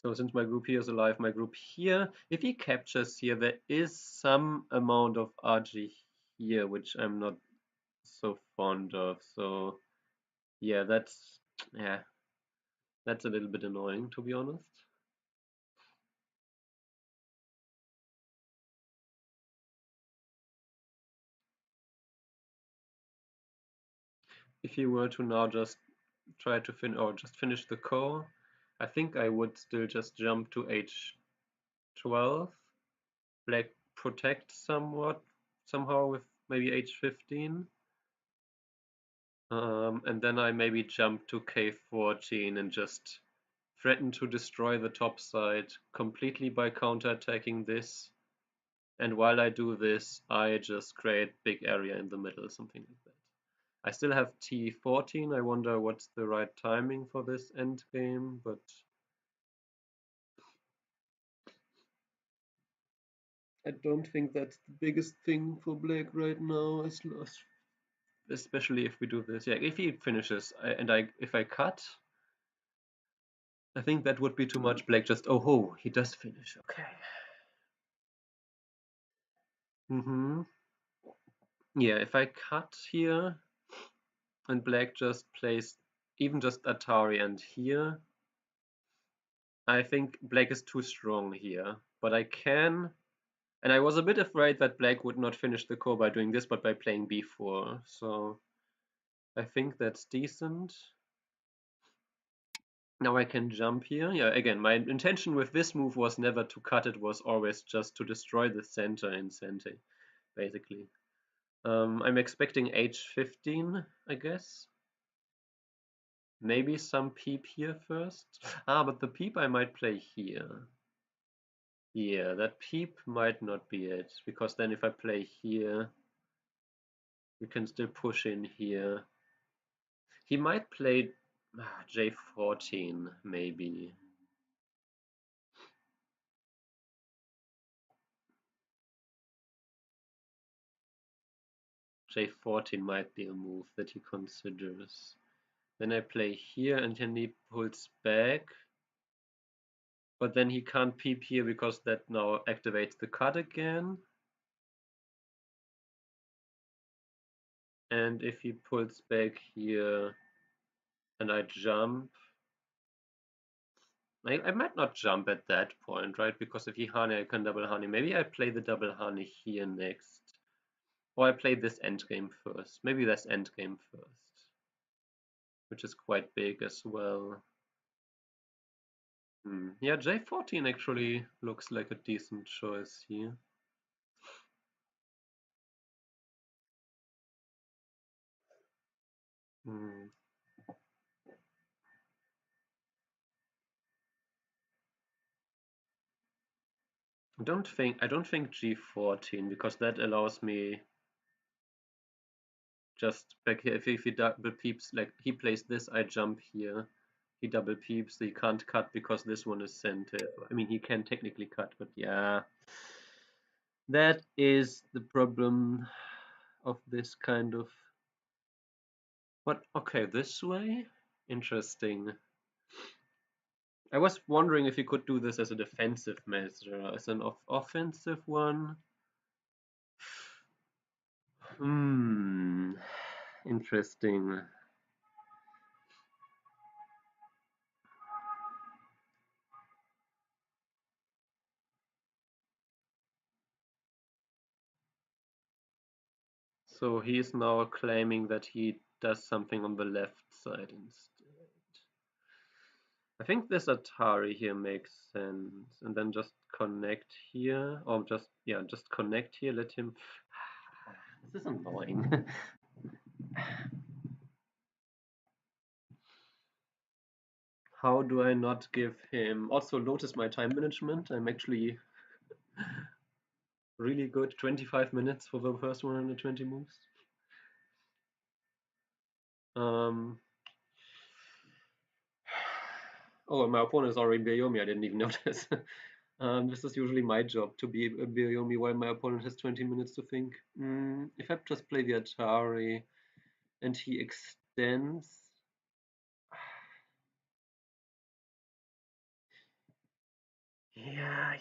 So since my group here is alive, my group here, if he captures here, there is some amount of RG here, which I'm not so fond of. So yeah, yeah, that's a little bit annoying, to be honest. If you were to now just try to just finish the core, I think I would still just jump to h12. Black protect somehow with maybe h15. And then I maybe jump to k14 and just threaten to destroy the top side completely by counterattacking this. And while I do this, I just create big area in the middle, something like that. I still have t14. I wonder what's the right timing for this endgame, but I don't think that's the biggest thing for black right now, especially if we do this. Yeah, if he finishes if I cut, I think that would be too much. Black just, oh ho, he does finish. Okay. Yeah, if I cut here and black just plays even just Atari and here, I think black is too strong here. But I can, and I was a bit afraid that black would not finish the core by doing this, but by playing b4. So I think that's decent. Now I can jump here. Yeah, again, my intention with this move was never to cut, it was always just to destroy the center in center, basically. I'm expecting h15, I guess. Maybe some peep here first. But the peep I might play here. Yeah, that peep might not be it, because then if I play here, we can still push in here. He might play j14, maybe. j14 might be a move that he considers. Then I play here and then he pulls back. But then he can't peep here because that now activates the cut again. And if he pulls back here and I jump, I might not jump at that point, right? Because if he honey, I can double honey. Maybe I play the double honey here next. Or I play this endgame first. Maybe that's endgame first, which is quite big as well. Yeah, J14 actually looks like a decent choice here. Hmm. I don't think G14 because that allows me just back here. If he double peeps, like he plays this, I jump here. He double peeps, so he can't cut because this one is center. I mean, he can technically cut, but yeah, that is the problem of this kind of. But okay, this way, interesting. I was wondering if you could do this as a defensive measure, as an offensive one. Interesting. So he is now claiming that he does something on the left side instead. I think this Atari here makes sense. And then just connect here, or just connect here, let him. This is annoying. How do I not give him. Also, notice my time management. I'm actually really good. 25 minutes for the first 120 moves. Um, oh, my opponent is already Bayomi. I didn't even notice. This is usually my job to be a Bayomi while my opponent has 20 minutes to think. If I just play the Atari and he extends. Yeah.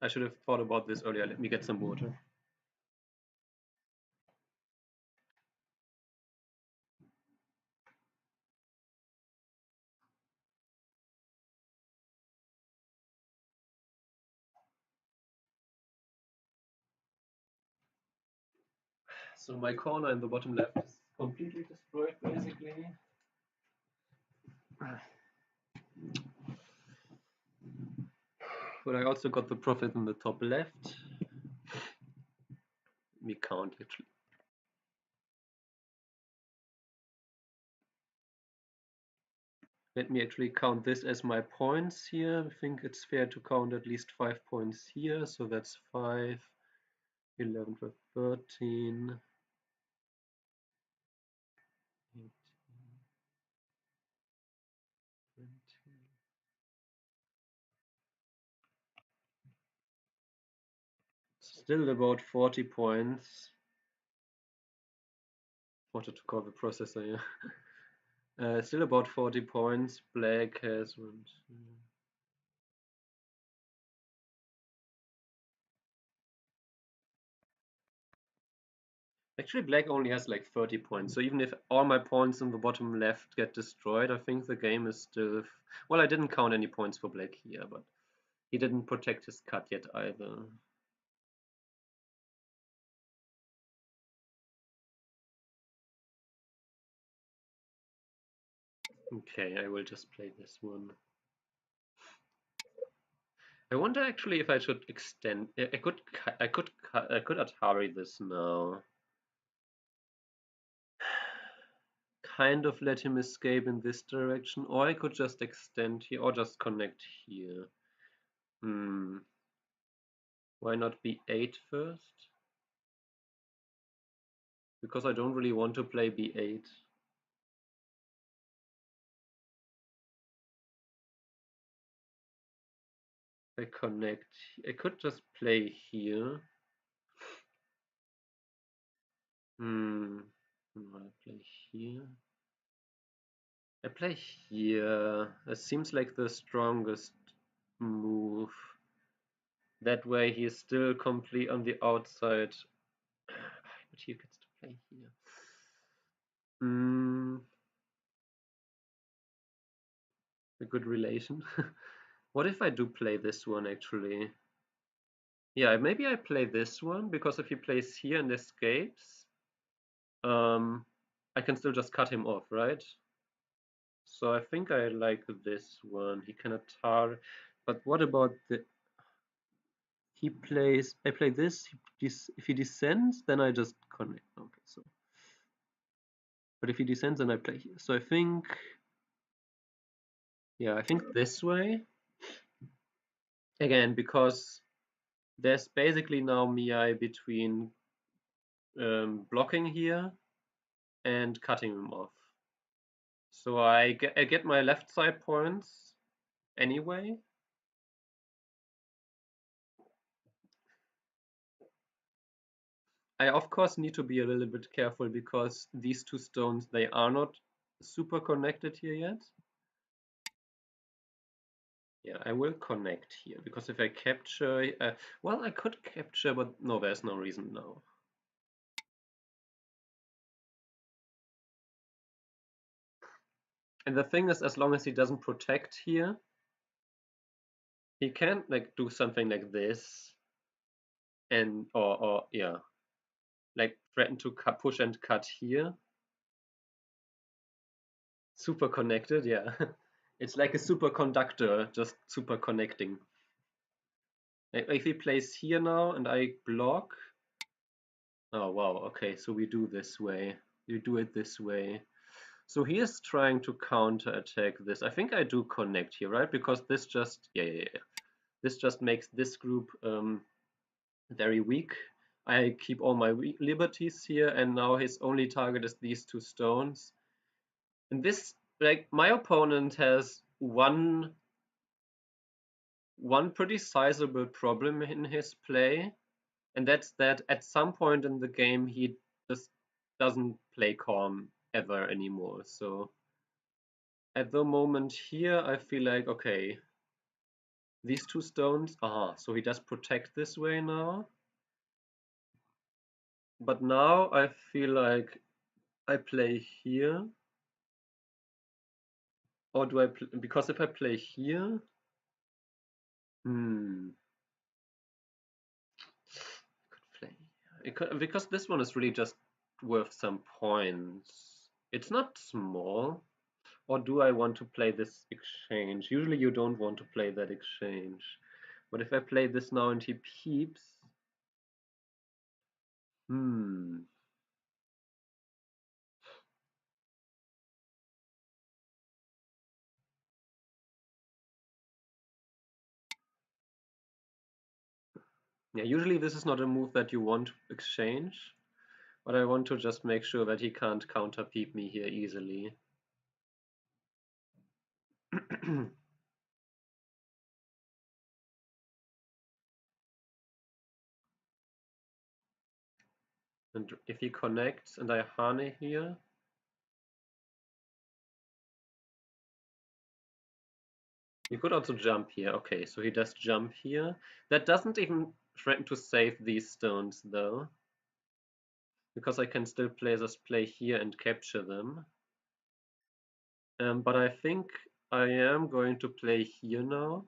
I should have thought about this earlier. Let me get some water. So my corner in the bottom left is completely destroyed, basically. But I also got the profit in the top left. We can't literally. Let me actually count this as my points here. I think it's fair to count at least 5 points here. So that's 5, 11, 12, 13, 18, 20. Still about 40 points. Wanted to call the processor, yeah. Still about 40 points. Black has one. Actually, black only has like 30 points. So even if all my points in the bottom left get destroyed, I think the game is still. Well, I didn't count any points for black here, but he didn't protect his cut yet either. Okay, I will just play this one. I wonder actually if I should extend. I could Atari this now. Kind of let him escape in this direction, or I could just extend here, or just connect here. Why not b8 first? Because I don't really want to play b8. I connect. I could just play here. I play here. I play here. It seems like the strongest move. That way he is still complete on the outside. But he gets to play here. A good relation. What if I do play this one actually? Yeah, maybe I play this one because if he plays here and escapes, um, I can still just cut him off, right? So I think I like this one. He cannot tar. But what about the? He plays. I play this. If he descends, then I just connect. Okay, so. But if he descends, then I play here. So I think. Yeah, I think this way again because there's basically now Miai between blocking here and cutting him off. So I get my left side points anyway. I of course need to be a little bit careful because these two stones, they are not super connected here yet. Yeah, I will connect here because if I capture, well, I could capture, but no, there's no reason now. And the thing is, as long as he doesn't protect here, he can like do something like this and or yeah, like threaten to cut, push and cut here. Super connected, yeah. It's like a superconductor, just super connecting. If he plays here now and I block, oh wow, okay, so we do this way. We do it this way. So he is trying to counter attack this. I think I do connect here, right? Because this just, yeah. This just makes this group very weak. I keep all my liberties here, and now his only target is these two stones. And this, like, my opponent has one pretty sizable problem in his play, and that's that at some point in the game he just doesn't play calm ever anymore. So at the moment here, I feel like, okay, these two stones, so he does protect this way now. But now I feel like I play here, or do I because if I play here, hmm, I could play. Because this one is really just worth some points. It's not small. Or do I want to play this exchange? Usually you don't want to play that exchange. But if I play this now and he peeps, hmm. Yeah, usually this is not a move that you want to exchange, but I want to just make sure that he can't counter peep me here easily. And if he connects and I Hane here, he could also jump here. Okay, so he does jump here. That doesn't even threaten to save these stones though, because I can still play here and capture them. But I think I am going to play here now.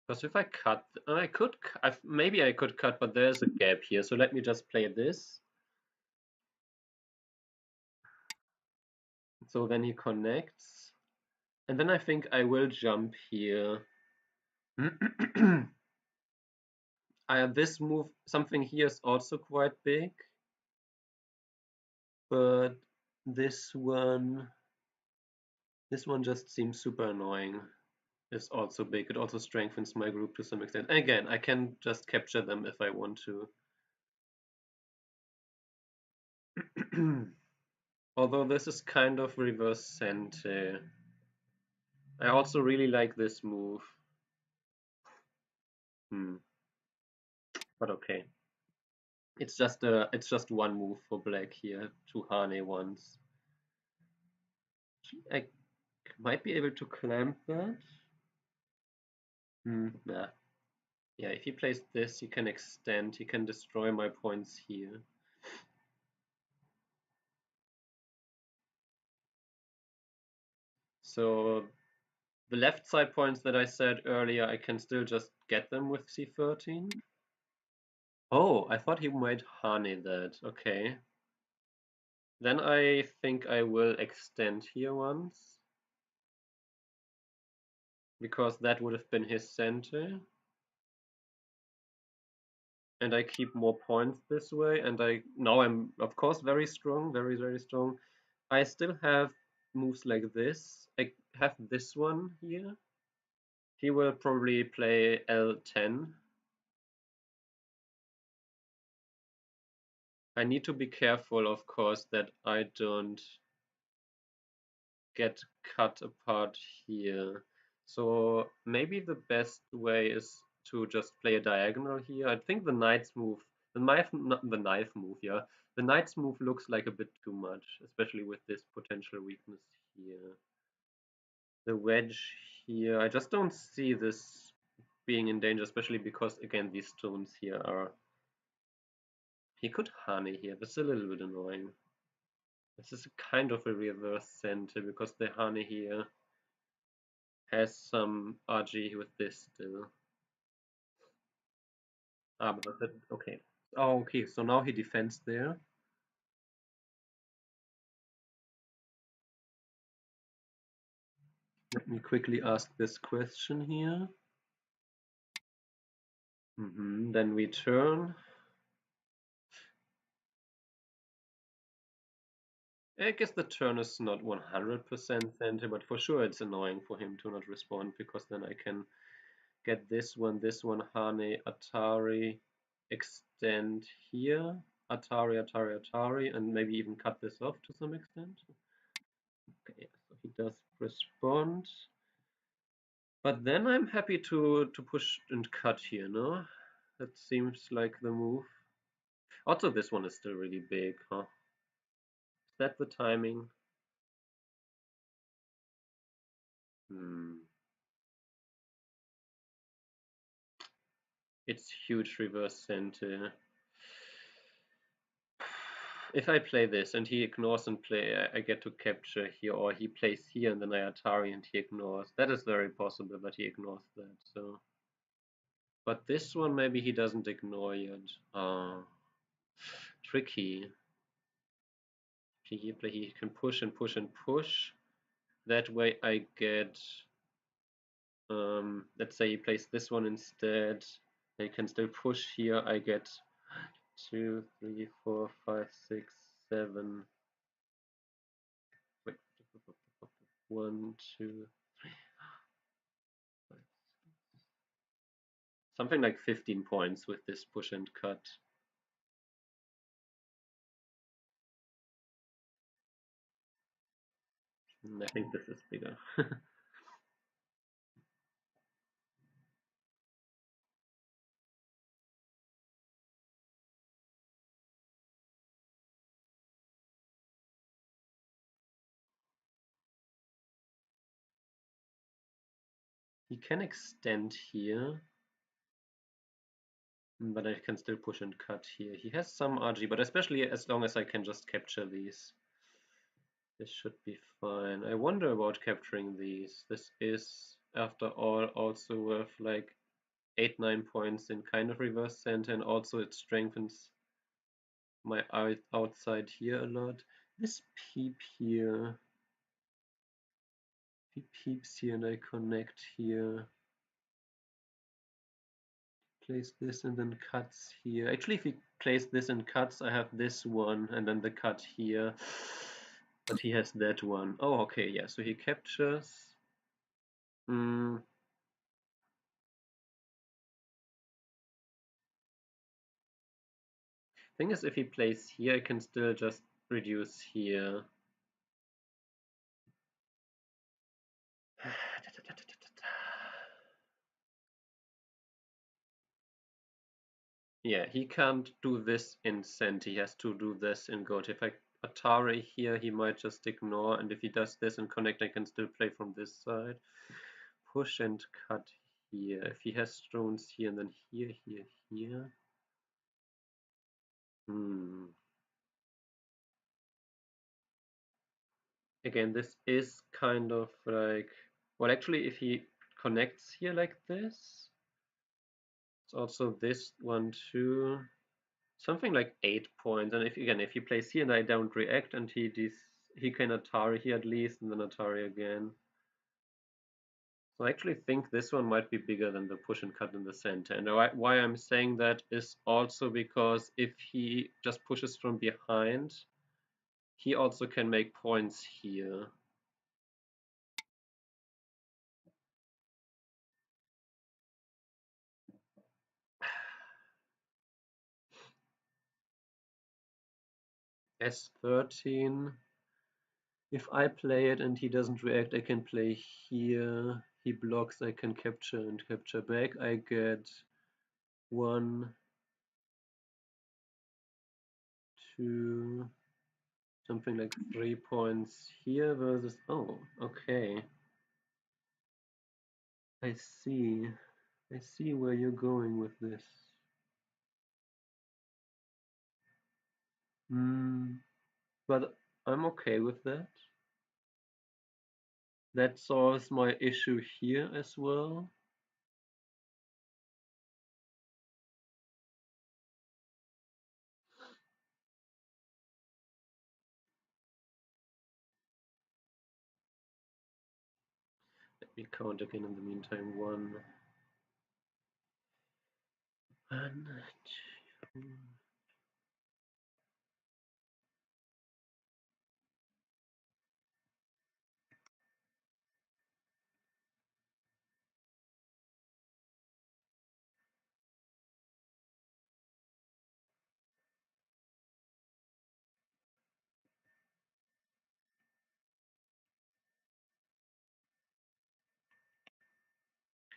Because if I cut, maybe I could cut, but there's a gap here. So let me just play this. So then he connects. And then I think I will jump here. This move, something here is also quite big. But this one just seems super annoying. It's also big. It also strengthens my group to some extent. And again, I can just capture them if I want to. Although this is kind of reverse Sente. I also really like this move. But okay. It's just one move for black here, two Hane ones. I might be able to clamp that. Nah. Yeah, if he plays this, he can extend, he can destroy my points here. So the left side points that I said earlier, I can still just get them with c13. Oh, I thought he might honey that. Okay. Then I think I will extend here once, because that would have been his center. And I keep more points this way, and now I'm of course very strong, very, very strong. I still have moves like this. I have this one here. He will probably play L10. I need to be careful, of course, that I don't get cut apart here. So maybe the best way is to just play a diagonal here. I think the knight's move, the knife move, yeah. The knight's move looks like a bit too much, especially with this potential weakness here. The wedge here, I just don't see this being in danger, especially because, again, these stones here are... He could honey here, that's a little bit annoying. This is kind of a reverse center, because the honey here has some RG with this still. Ah, but that, okay. Oh, okay, so now he defends there. Let me quickly ask this question here. Then we turn. I guess the turn is not 100% center, but for sure it's annoying for him to not respond, because then I can get this one, Hane, Atari, extend here, Atari, Atari, Atari, and maybe even cut this off to some extent. Okay, so he does respond. But then I'm happy to push and cut here, no? That seems like the move. Also, this one is still really big, huh? Is that the timing? It's huge reverse center. If I play this and he ignores and play, I get to capture here, or he plays here and then I Atari and he ignores. That is very possible, but he ignores that. So, but this one maybe he doesn't ignore yet. Tricky. He can push and push and push. That way I get. Let's say he plays this one instead. I can still push here. I get 2, 3, 4, 5, 6, 7. Wait, 1, 2, something like 15 points with this push and cut. I think this is bigger. He can extend here, but I can still push and cut here. He has some RG, but especially as long as I can just capture these, this should be fine. I wonder about capturing these. This is, after all, also worth like 8-9 points in kind of reverse center, and also it strengthens my outside here a lot. This peep here, he peeps here and I connect here. Place this and then cuts here. Actually, if he plays this and cuts, I have this one and then the cut here. But he has that one. Oh, okay, yeah, so he captures. Thing is, if he plays here, I can still just reduce here. Yeah, he can't do this in cent. He has to do this in gold. If I Atari here, he might just ignore, and if he does this and connect, I can still play from this side. Push and cut here. If he has stones here and then here, here, here. again, this is kind of like, well, actually, if he connects here like this, it's also this one too, something like 8 points. And if again, if he plays here and I don't react, and he can Atari here at least, and then Atari again. So I actually think this one might be bigger than the push and cut in the center. And why I'm saying that is also because if he just pushes from behind, he also can make points here. S13. If I play it and he doesn't react, I can play here. He blocks, I can capture and capture back. I get 1, 2, something like 3 points here versus. Oh, okay. I see. I see where you're going with this. But I'm okay with that. That solves my issue here as well. Let me count again in the meantime. 1, 2.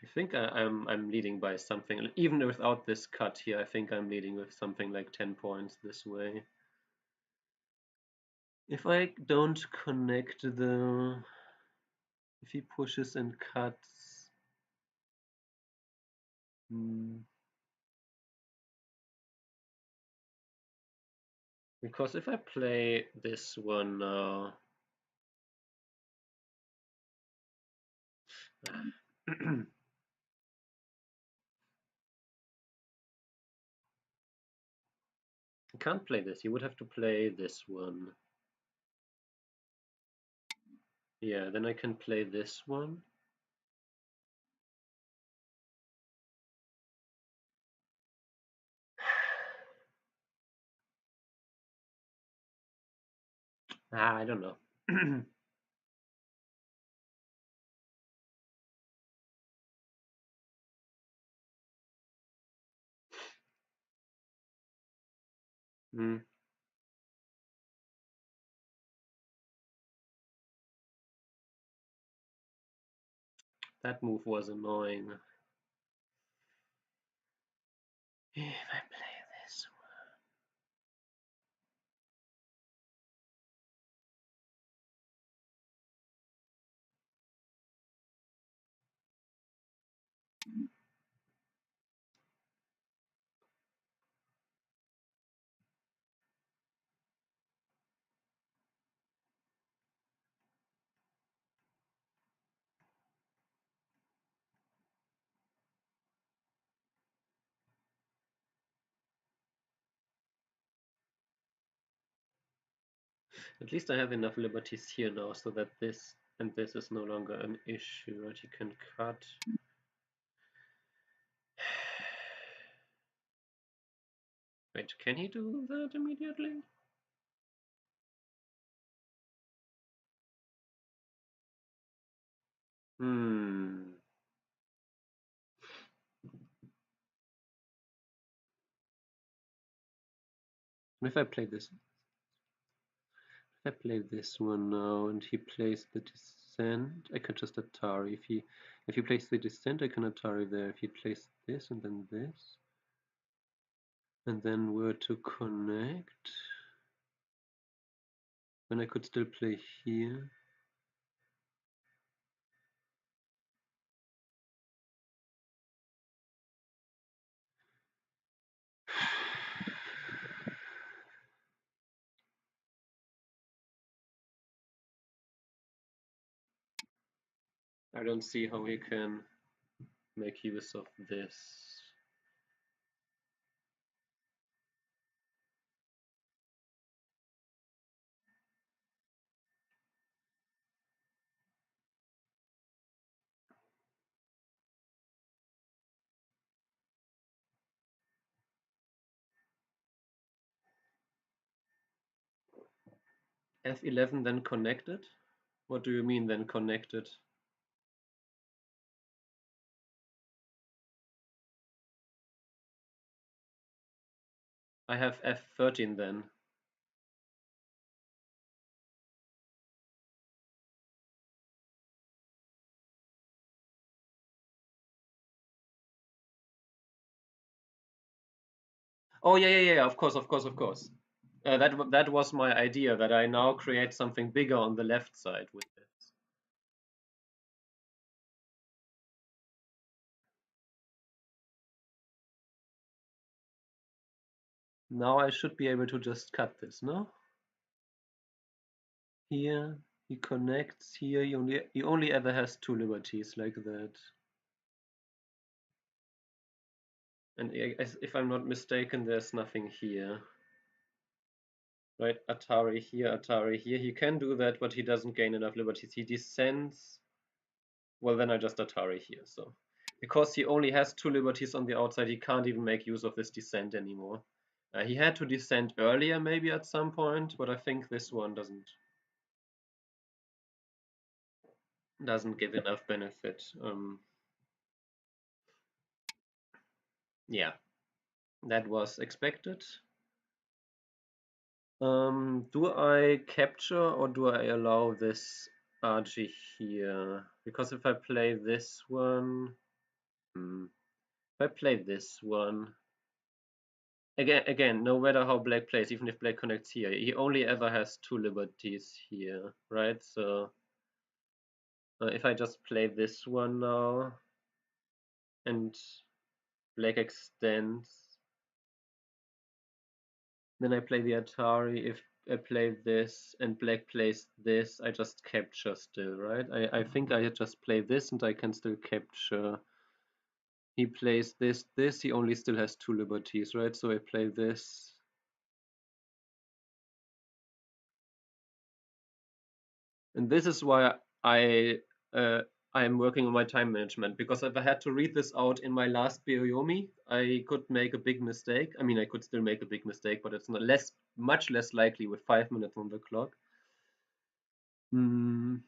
I think I'm leading by something. Even without this cut here, I think I'm leading with something like 10 points this way. If I don't connect if he pushes and cuts, because if I play this one now, I can't play this. You would have to play this one. Yeah, then I can play this one. I don't know. mm, that move was annoying. If I play this at least I have enough liberties here now so that this and this is no longer an issue, right? You can cut. Wait, can he do that immediately? Hmm. If I play this, if I play this one now and he plays the descent, I could just Atari. If he plays the descent, I can Atari there. If he plays this and then this, and then were to connect, then I could still play here. I don't see how he can make use of this. F11 then connected? What do you mean then connected? I have F13 then. Oh yeah, of course. That was my idea, that I now create something bigger on the left side with this. Now I should be able to just cut this, no? Here he connects. Here he only ever has two liberties like that. And if I'm not mistaken, there's nothing here. Right, Atari here, Atari here. He can do that, but he doesn't gain enough liberties. He descends. Well, then I just Atari here. So, because he only has two liberties on the outside, he can't even make use of this descent anymore. He had to descend earlier, maybe at some point, but I think this one doesn't give enough benefit. Yeah, that was expected. Do I capture or do I allow this RG here? Because if I play this one, if I play this one, again, no matter how black plays, even if black connects here, he only ever has two liberties here, right? So if I just play this one now and black extends, then I play the Atari. If I play this and black plays this, I just capture still, right? I think I just play this and I can still capture. He plays this, he only still has two liberties, right? So I play this. And this is why uh, I am working on my time management, because if I had to read this out in my last Bioyomi, I could make a big mistake. I mean, I could still make a big mistake, but it's not much less likely with 5 minutes on the clock. Mm.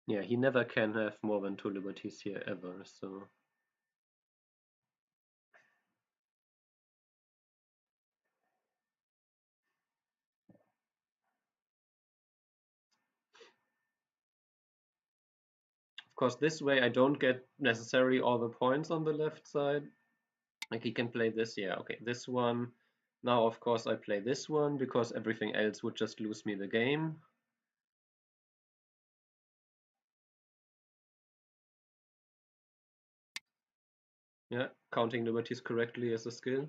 Yeah, he never can have more than two liberties here ever, so. Of course, this way I don't get necessarily all the points on the left side. Like he can play this, yeah, okay, this one. Now, of course, I play this one because everything else would just lose me the game. Yeah, counting liberties correctly is a skill.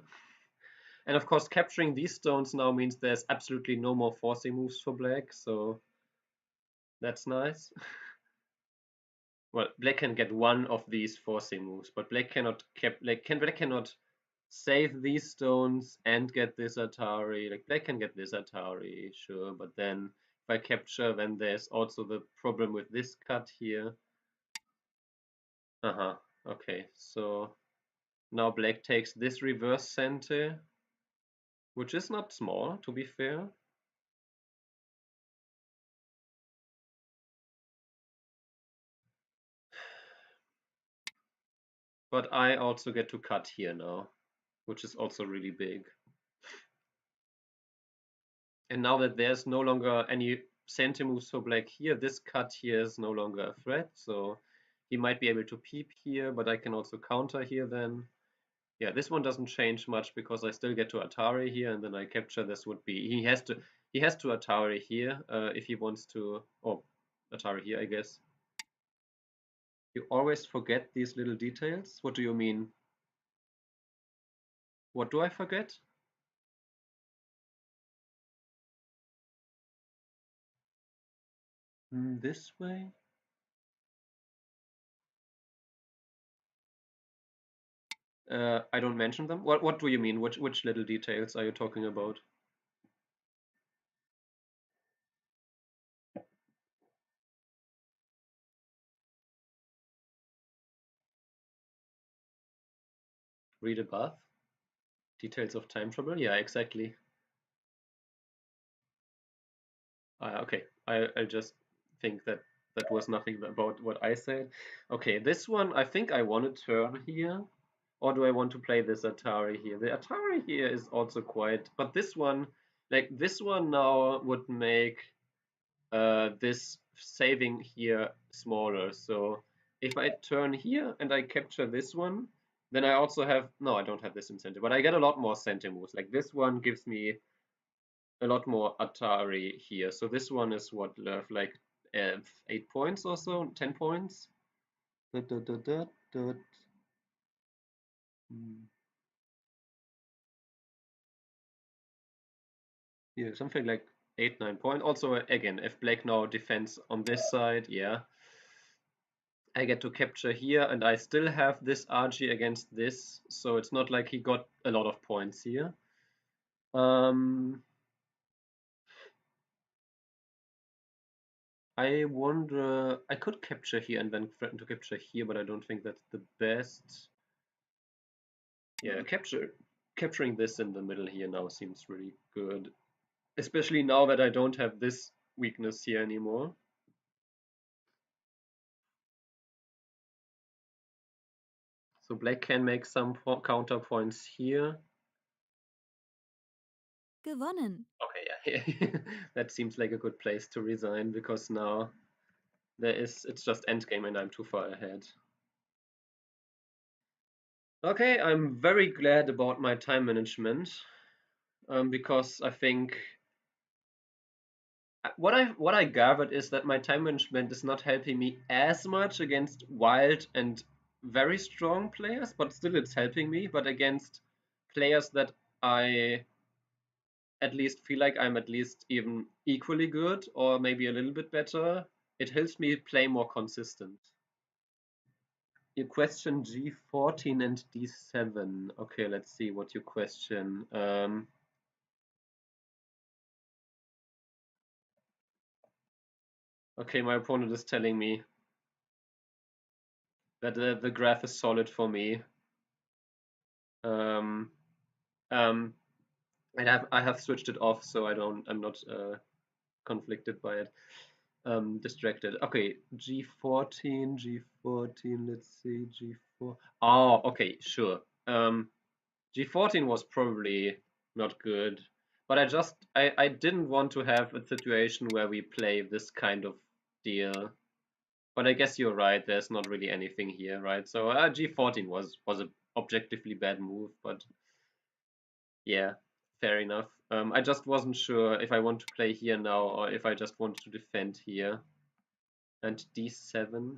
And of course, capturing these stones now means there's absolutely no more forcing moves for black, so that's nice. Well, black can get one of these forcing moves, but black cannot black cannot save these stones and get this Atari. Like black can get this Atari, sure, but then if I capture, then there's also the problem with this cut here. Uh-huh. Okay, so now black takes this reverse center, which is not small, to be fair. But I also get to cut here now, which is also really big. And now that there's no longer any center moves for black here, this cut here is no longer a threat. So he might be able to peep here, but I can also counter here then. Yeah, this one doesn't change much because I still get to Atari here, and then I capture. This would be he has to Atari here if he wants to. Oh, Atari here, I guess. You always forget these little details. What do you mean? What do I forget? This way? I don't mention them. What do you mean? Which little details are you talking about? Read above. Details of time travel? Yeah, exactly. Okay, I just think that that was nothing about what I said. Okay, this one, I think I want to turn here. Or do I want to play this Atari here? The Atari here is also quite, but this one, like this one now would make this saving here smaller. So if I turn here and I capture this one, then I also have, no, I don't have this incentive, but I get a lot more centimus. Like this one gives me a lot more Atari here. So this one is what left, like 8 points or so, 10 points. Dot, dot, dot, dot, dot. Yeah, something like 8, 9 points. Also, again, if black now defends on this side, yeah, I get to capture here, and I still have this RG against this, so it's not like he got a lot of points here. I wonder, I could capture here and then threaten to capture here, but I don't think that's the best. Yeah, capturing this in the middle here now seems really good, especially now that I don't have this weakness here anymore. So black can make some counterpoints here. Gewonnen. Okay, yeah, that seems like a good place to resign because now it's just endgame and I'm too far ahead. Okay, I'm very glad about my time management because I think what I gathered is that my time management is not helping me as much against wild and very strong players, but still it's helping me. But against players that I at least feel like I'm at least even equally good or maybe a little bit better, it helps me play more consistent. You question G14 and D7. Okay, let's see what you question. Okay, my opponent is telling me that the graph is solid for me. Um, um, I have switched it off, so I'm not conflicted by it. Distracted. Okay, G14, G14. Let's see, G4. Oh, okay, sure. G14 was probably not good, but I didn't want to have a situation where we play this kind of deal. But I guess you're right. There's not really anything here, right? So G14 was a objectively bad move, but yeah, fair enough. I just wasn't sure if I want to play here now or if I just want to defend here. And D7.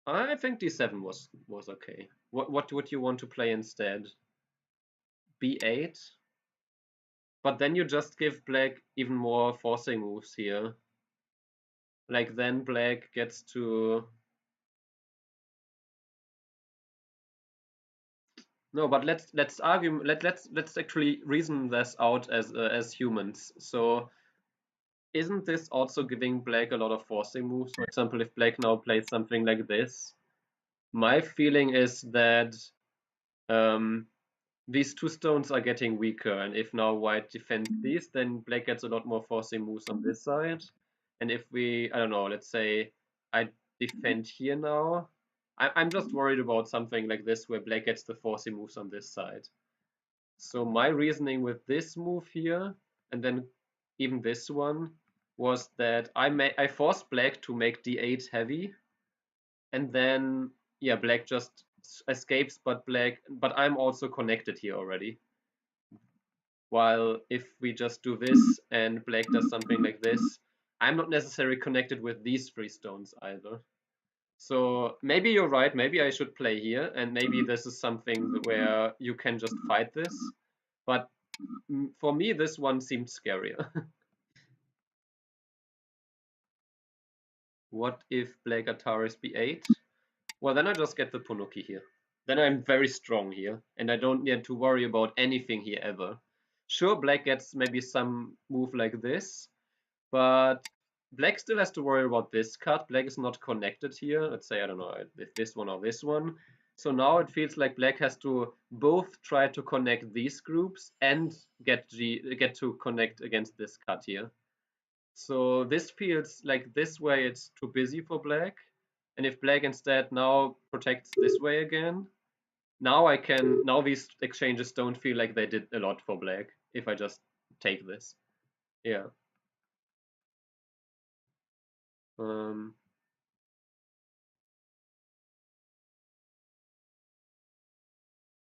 I think D7 was okay. What would you want to play instead? B8? But then you just give black even more forcing moves here. Like then black gets to. No, but let's argue. Let's actually reason this out as humans. So isn't this also giving black a lot of forcing moves? For example, if black now plays something like this, my feeling is that um, these two stones are getting weaker, and if now white defends these, then black gets a lot more forcing moves on this side. And if we, I don't know, let's say I defend here now, I'm just worried about something like this where black gets the forcing moves on this side. So my reasoning with this move here, and then even this one, was that I forced black to make d8 heavy, and then yeah, black just escapes, but I'm also connected here already. While if we just do this and black does something like this, I'm not necessarily connected with these three stones either. So maybe you're right, maybe I should play here, and maybe this is something where you can just fight this. But for me, this one seemed scarier. What if black Ataris b8? Well, then I just get the Ponuki here. Then I'm very strong here, and I don't need to worry about anything here ever. Sure, black gets maybe some move like this, but black still has to worry about this card. Black is not connected here. Let's say, I don't know, if this one or this one. So now it feels like black has to both try to connect these groups and get to connect against this card here. So this feels like this way it's too busy for black. And if black instead now protects this way again, now these exchanges don't feel like they did a lot for black if I just take this. Yeah. Um,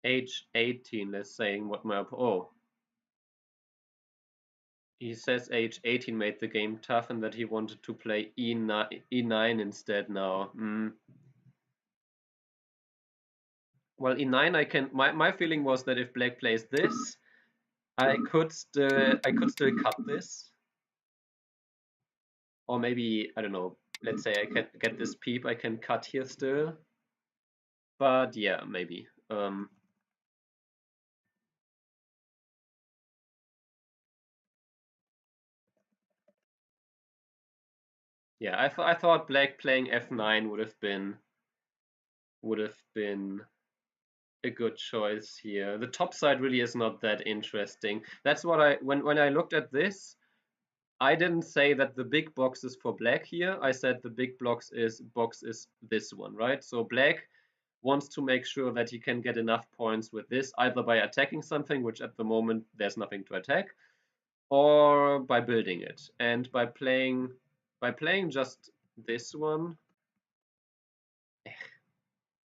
age 18, let's say what my he says age 18 made the game tough and that he wanted to play E9 instead now. Well, E9 I can my feeling was that if black plays this, I could still cut this. Or maybe, I don't know, let's say I can get this peep, I can cut here still. But yeah, maybe. Yeah, I thought black playing f9 would have been a good choice here. The top side really is not that interesting. That's what when I looked at this, I didn't say that the big box is for black here. I said the big box is this one, right? So black wants to make sure that he can get enough points with this, either by attacking something, which at the moment there's nothing to attack, or by building it. And by playing just this one,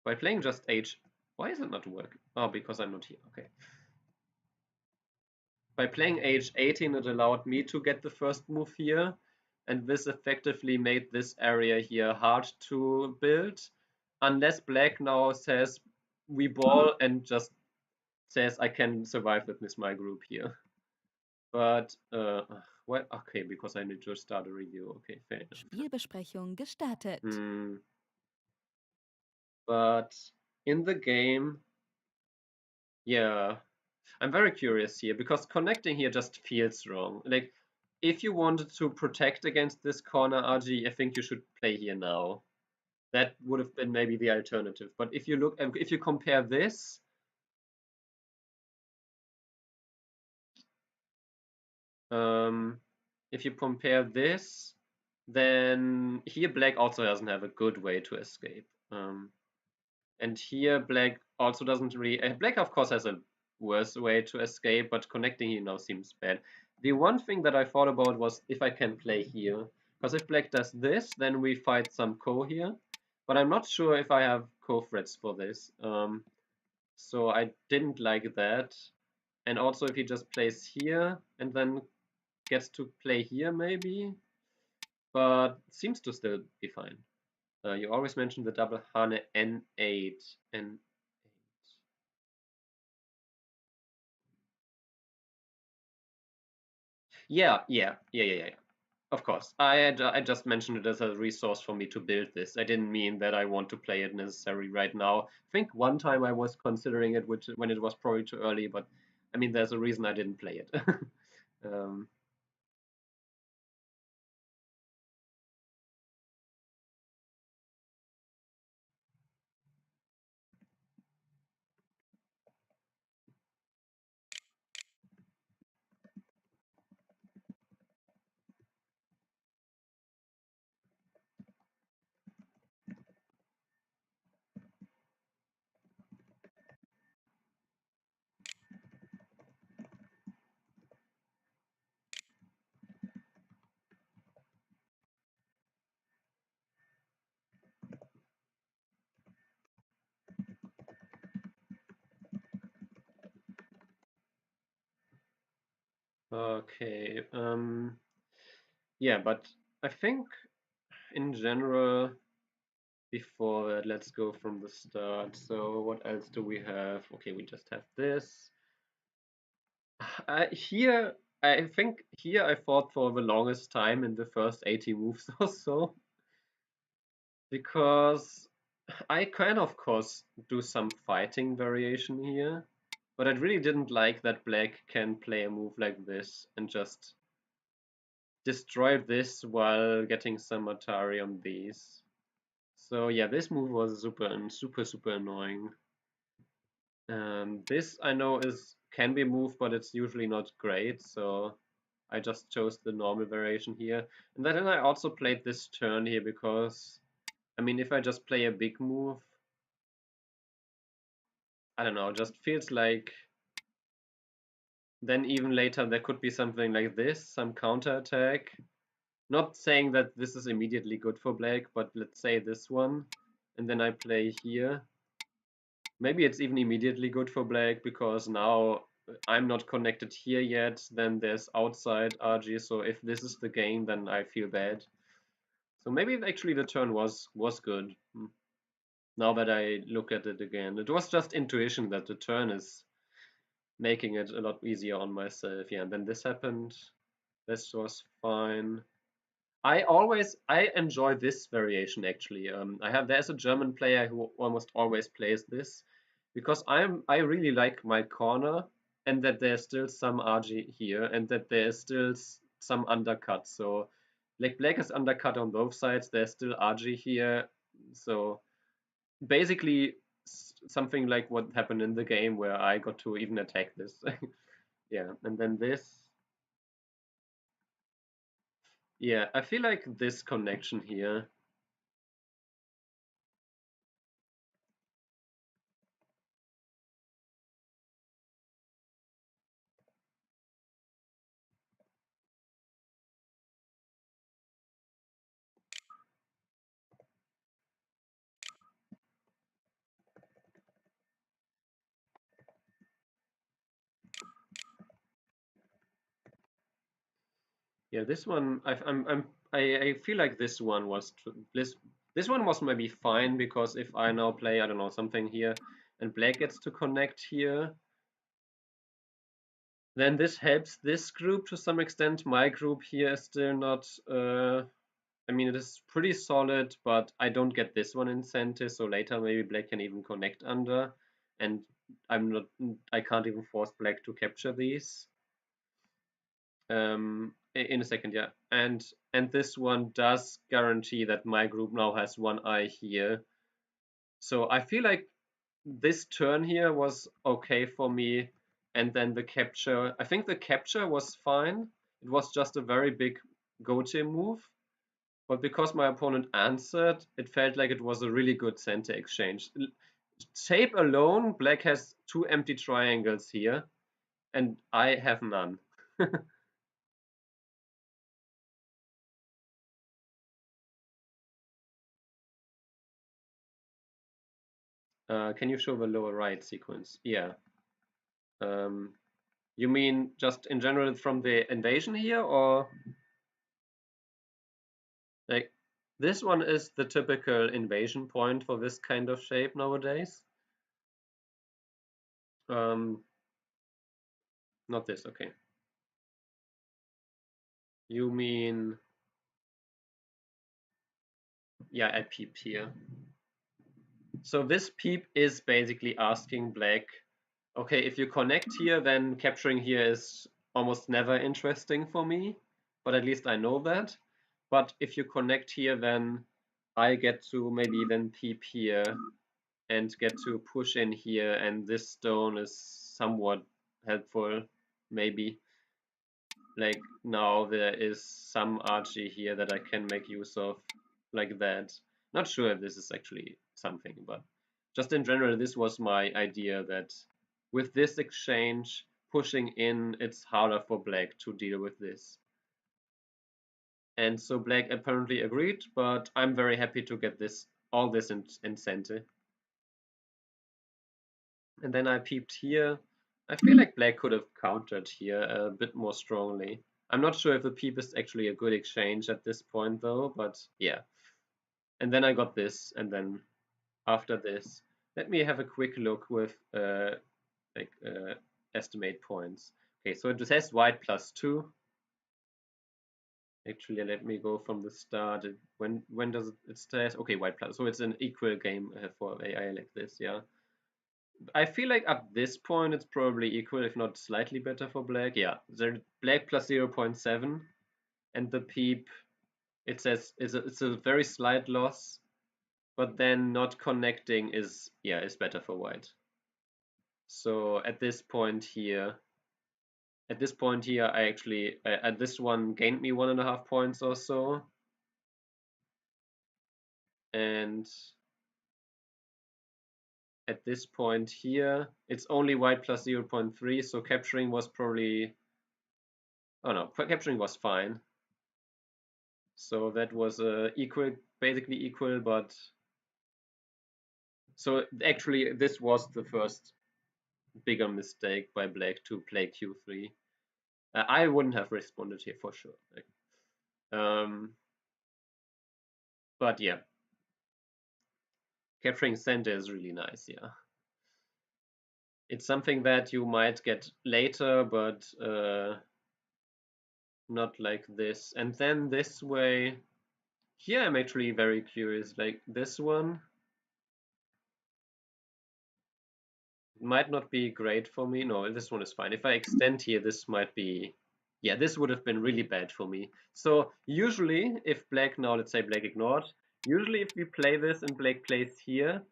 by playing just H, why is it not working? Oh, because I'm not here. Okay. By playing H18, it allowed me to get the first move here, and this effectively made this area here hard to build, unless black now says we ball and just says I can survive with my group here. But what? Okay, because I need to start a review. Okay, fair enough. Spielbesprechung gestartet. But in the game, yeah, I'm very curious here because connecting here just feels wrong. Like, if you wanted to protect against this corner RG, I think you should play here now. That would have been maybe the alternative. But if you compare this, if you compare this, then here black also doesn't have a good way to escape. And here black also doesn't really. Black of course has a worse way to escape, but connecting here now seems bad. The one thing that I thought about was if I can play here, because if black does this, then we fight some ko here. But I'm not sure if I have ko threats for this. So I didn't like that. And also if he just plays here and then gets to play here maybe, but seems to still be fine. You always mention the double Hane N8 and yeah. Of course. I just mentioned it as a resource for me to build this. I didn't mean that I want to play it necessarily right now. I think one time I was considering it, which when it was probably too early, but I mean, there's a reason I didn't play it. um, okay. Yeah, but I think in general, before that, let's go from the start. So what else do we have? Okay, we just have this. Here, I think here I fought for the longest time in the first 80 moves or so. because I can of course do some fighting variation here, but I really didn't like that black can play a move like this and just destroy this while getting some Atari on these. So yeah, this move was super annoying. This I know is can be moved, but it's usually not great, so I just chose the normal variation here. And then I also played this turn here because, I mean, if I just play a big move, I don't know, just feels like then even later there could be something like this, some counter attack. Not saying that this is immediately good for black, but let's say this one, and then I play here. Maybe it's even immediately good for black because now I'm not connected here yet, then there's outside RG, so if this is the game, then I feel bad. So maybe actually the turn was good. Now that I look at it again. It was just intuition that the turn is making it a lot easier on myself. Yeah, and then this happened. This was fine. I enjoy this variation actually. There's a German player who almost always plays this because I really like my corner and that there's still some RG here and that there's still some undercut. So like black is undercut on both sides. There's still RG here. So basically something like what happened in the game where I got to even attack this. Yeah, and then this. Yeah, I feel like this connection here. Yeah, this one I feel like this one was this one was maybe fine because if I now play I don't know something here and black gets to connect here, then this helps this group to some extent. My group here is still not. I mean, it is pretty solid, but I don't get this one incentive. So later maybe black can even connect under, and I'm not. I can't even force black to capture these. In a second, yeah. And this one does guarantee that my group now has one eye here. So I feel like this turn here was okay for me. And then the capture, I think the capture was fine. It was just a very big go-to move. But because my opponent answered, it felt like it was a really good center exchange. Shape alone, black has two empty triangles here, and I have none. Can you show the lower right sequence? Yeah. Um, you mean just in general from the invasion here, or like this one is the typical invasion point for this kind of shape nowadays? Um, Not this, okay. You mean, yeah, I peep here. So this peep is basically asking black, okay, if you connect here, then capturing here is almost never interesting for me, but at least I know that. But if you connect here, then I get to maybe then peep here and get to push in here, and this stone is somewhat helpful, maybe. Like now there is some archie here that I can make use of like that. Not sure if this is actually something, but just in general, this was my idea that with this exchange, pushing in, it's harder for black to deal with this. And so black apparently agreed, but I'm very happy to get this all this incentive. And then I peeped here. I feel like black could have countered here a bit more strongly. I'm not sure if the peep is actually a good exchange at this point though, but yeah. And then I got this, and then after this, let me have a quick look with like estimate points. Okay, so it says white +2. Actually, let me go from the start. When does it start? Okay, white plus. So it's an equal game for AI like this, yeah. I feel like at this point it's probably equal, if not slightly better for black. Yeah, the black plus 0.7, and the peep, it says it's a very slight loss, but then not connecting is, yeah, is better for white. So at this point here, I actually at this one gained me 1.5 points or so, and at this point here, it's only white plus 0.3, so capturing was probably, oh no, capturing was fine. So that was equal, basically equal, but so actually this was the first bigger mistake by black to play q3. I wouldn't have responded here for sure. But yeah, capturing center is really nice. Yeah, it's something that you might get later, but not like this. And then this way, here I'm actually very curious. Like this one might not be great for me. No, this one is fine. If I extend here, this might be, yeah, this would have been really bad for me. So usually if black now, let's say black ignored, usually if we play this and black plays here,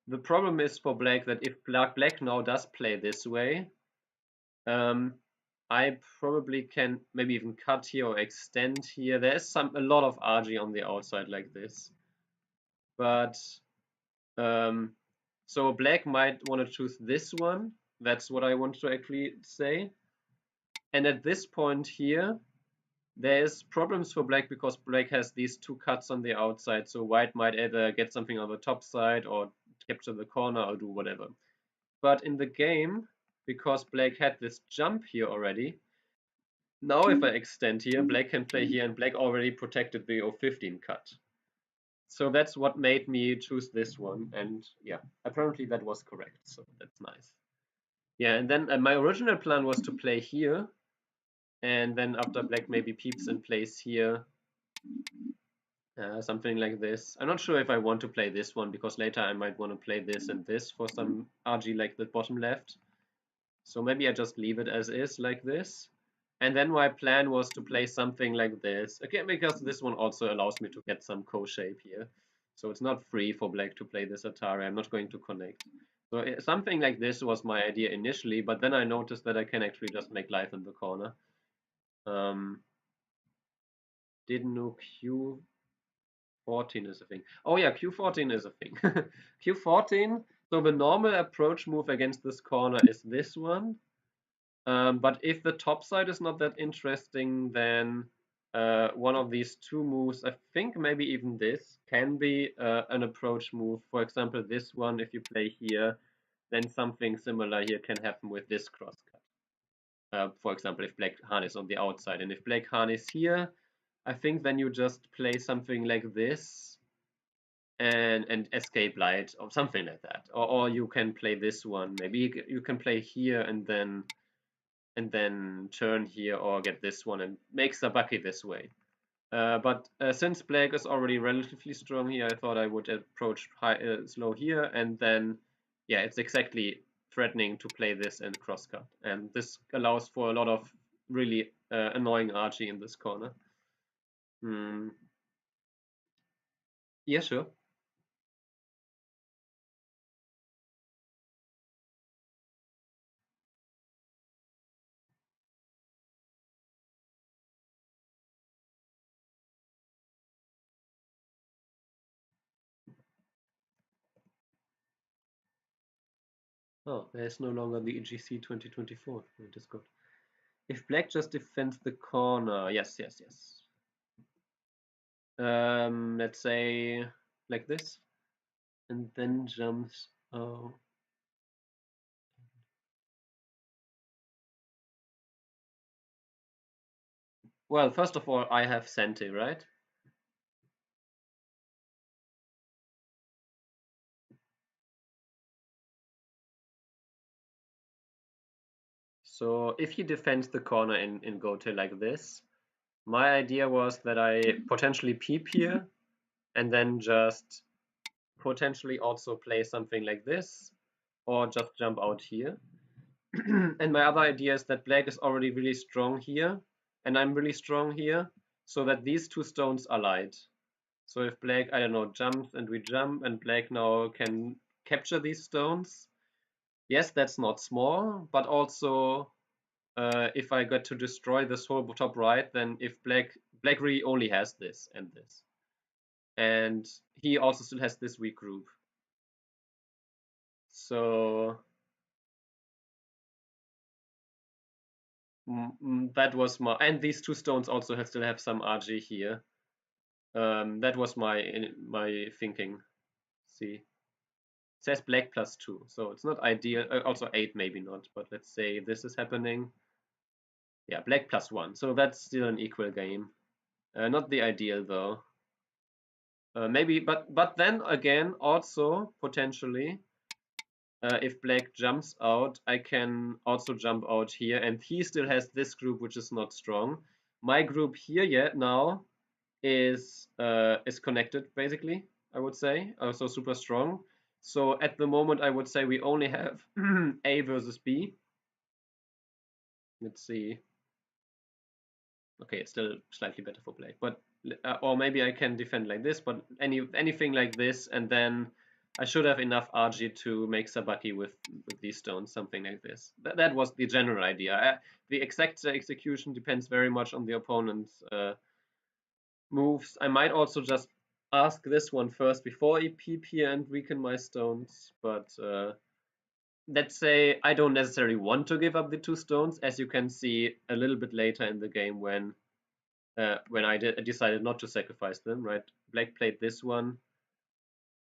the problem is for black that if black now does play this way, I probably can maybe even cut here or extend here. There's a lot of RG on the outside like this. But um, so black might want to choose this one. That's what I want to actually say. And at this point here, there's problems for black because black has these two cuts on the outside. So white might either get something on the top side or capture the corner or do whatever. But in the game, because black had this jump here already, now if I extend here, black can play here and black already protected the 015 cut. So that's what made me choose this one. And yeah, apparently that was correct. So that's nice. Yeah, and then my original plan was to play here, and then after black maybe peeps and plays here, something like this. I'm not sure if I want to play this one because later I might want to play this and this for some RG like the bottom left. So maybe I just leave it as is like this. And then my plan was to play something like this. Again, because this one also allows me to get some co-shape here. So it's not free for black to play this Atari. I'm not going to connect. So something like this was my idea initially, but then I noticed that I can actually just make life in the corner. Didn't know Q14 is a thing. Oh yeah, Q14 is a thing. Q14, so the normal approach move against this corner is this one. But if the top side is not that interesting, then one of these two moves, I think maybe even this, can be an approach move. For example, this one, if you play here, then something similar here can happen with this crosscut. For example, if black Han is on the outside, and if black Han is here, I think then you just play something like this and escape light or something like that. Or you can play this one. Maybe you can play here and then turn here or get this one and make Sabaki this way. But since black is already relatively strong here, I thought I would approach slow here, and then, yeah, it's exactly threatening to play this and crosscut. And this allows for a lot of really annoying RG in this corner. Hmm. Yeah, sure. Oh, there's no longer the EGC 2024. That is good. If black just defends the corner, yes, yes, yes. Let's say like this, and then jumps. Oh, well, first of all, I have Sente, right? So if he defends the corner in Gote like this, My idea was that I potentially peep here and then just potentially also play something like this or just jump out here. And my other idea is that black is already really strong here and I'm really strong here, so that these two stones are light. So if black, I don't know, jumps and we jump and black now can capture these stones, yes, that's not small, but also if I got to destroy this whole top right, then if black really only has this and this, and he also still has this weak group. So that was my, and these two stones also still have some RG here. That was my thinking. See, it says black +2, so it's not ideal. Also 8 maybe not, but let's say this is happening. Yeah, black +1, so that's still an equal game. Not the ideal though. Maybe, but then again, also potentially, if black jumps out, I can also jump out here, and he still has this group which is not strong. My group here yet now is connected basically, I would say, also super strong. So at the moment, I would say we only have A versus B. Let's see. Okay, it's still slightly better for black, but or maybe I can defend like this, but anything like this, and then I should have enough RG to make Sabaki with these stones, something like this. That was the general idea. The exact execution depends very much on the opponent's moves. I might also just ask this one first before I peep here and weaken my stones, but let's say I don't necessarily want to give up the two stones, as you can see a little bit later in the game when I decided not to sacrifice them, right? Black played this one.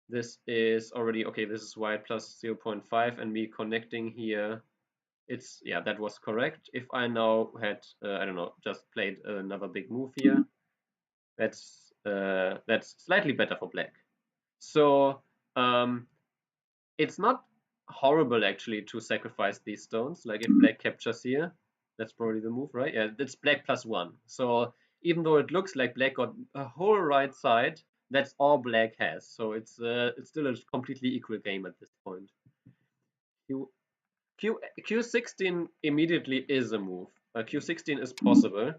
This is already, okay, this is white plus 0.5 and me connecting here. It's, yeah, that was correct. If I now had, I don't know, just played another big move here, that's slightly better for black. So it's not horrible actually to sacrifice these stones. Like if black captures here, that's probably the move, right? Yeah, it's black +1. So even though it looks like black got a whole right side, that's all black has. So it's still a completely equal game at this point. Q Q16 immediately is a move. Q16 is possible.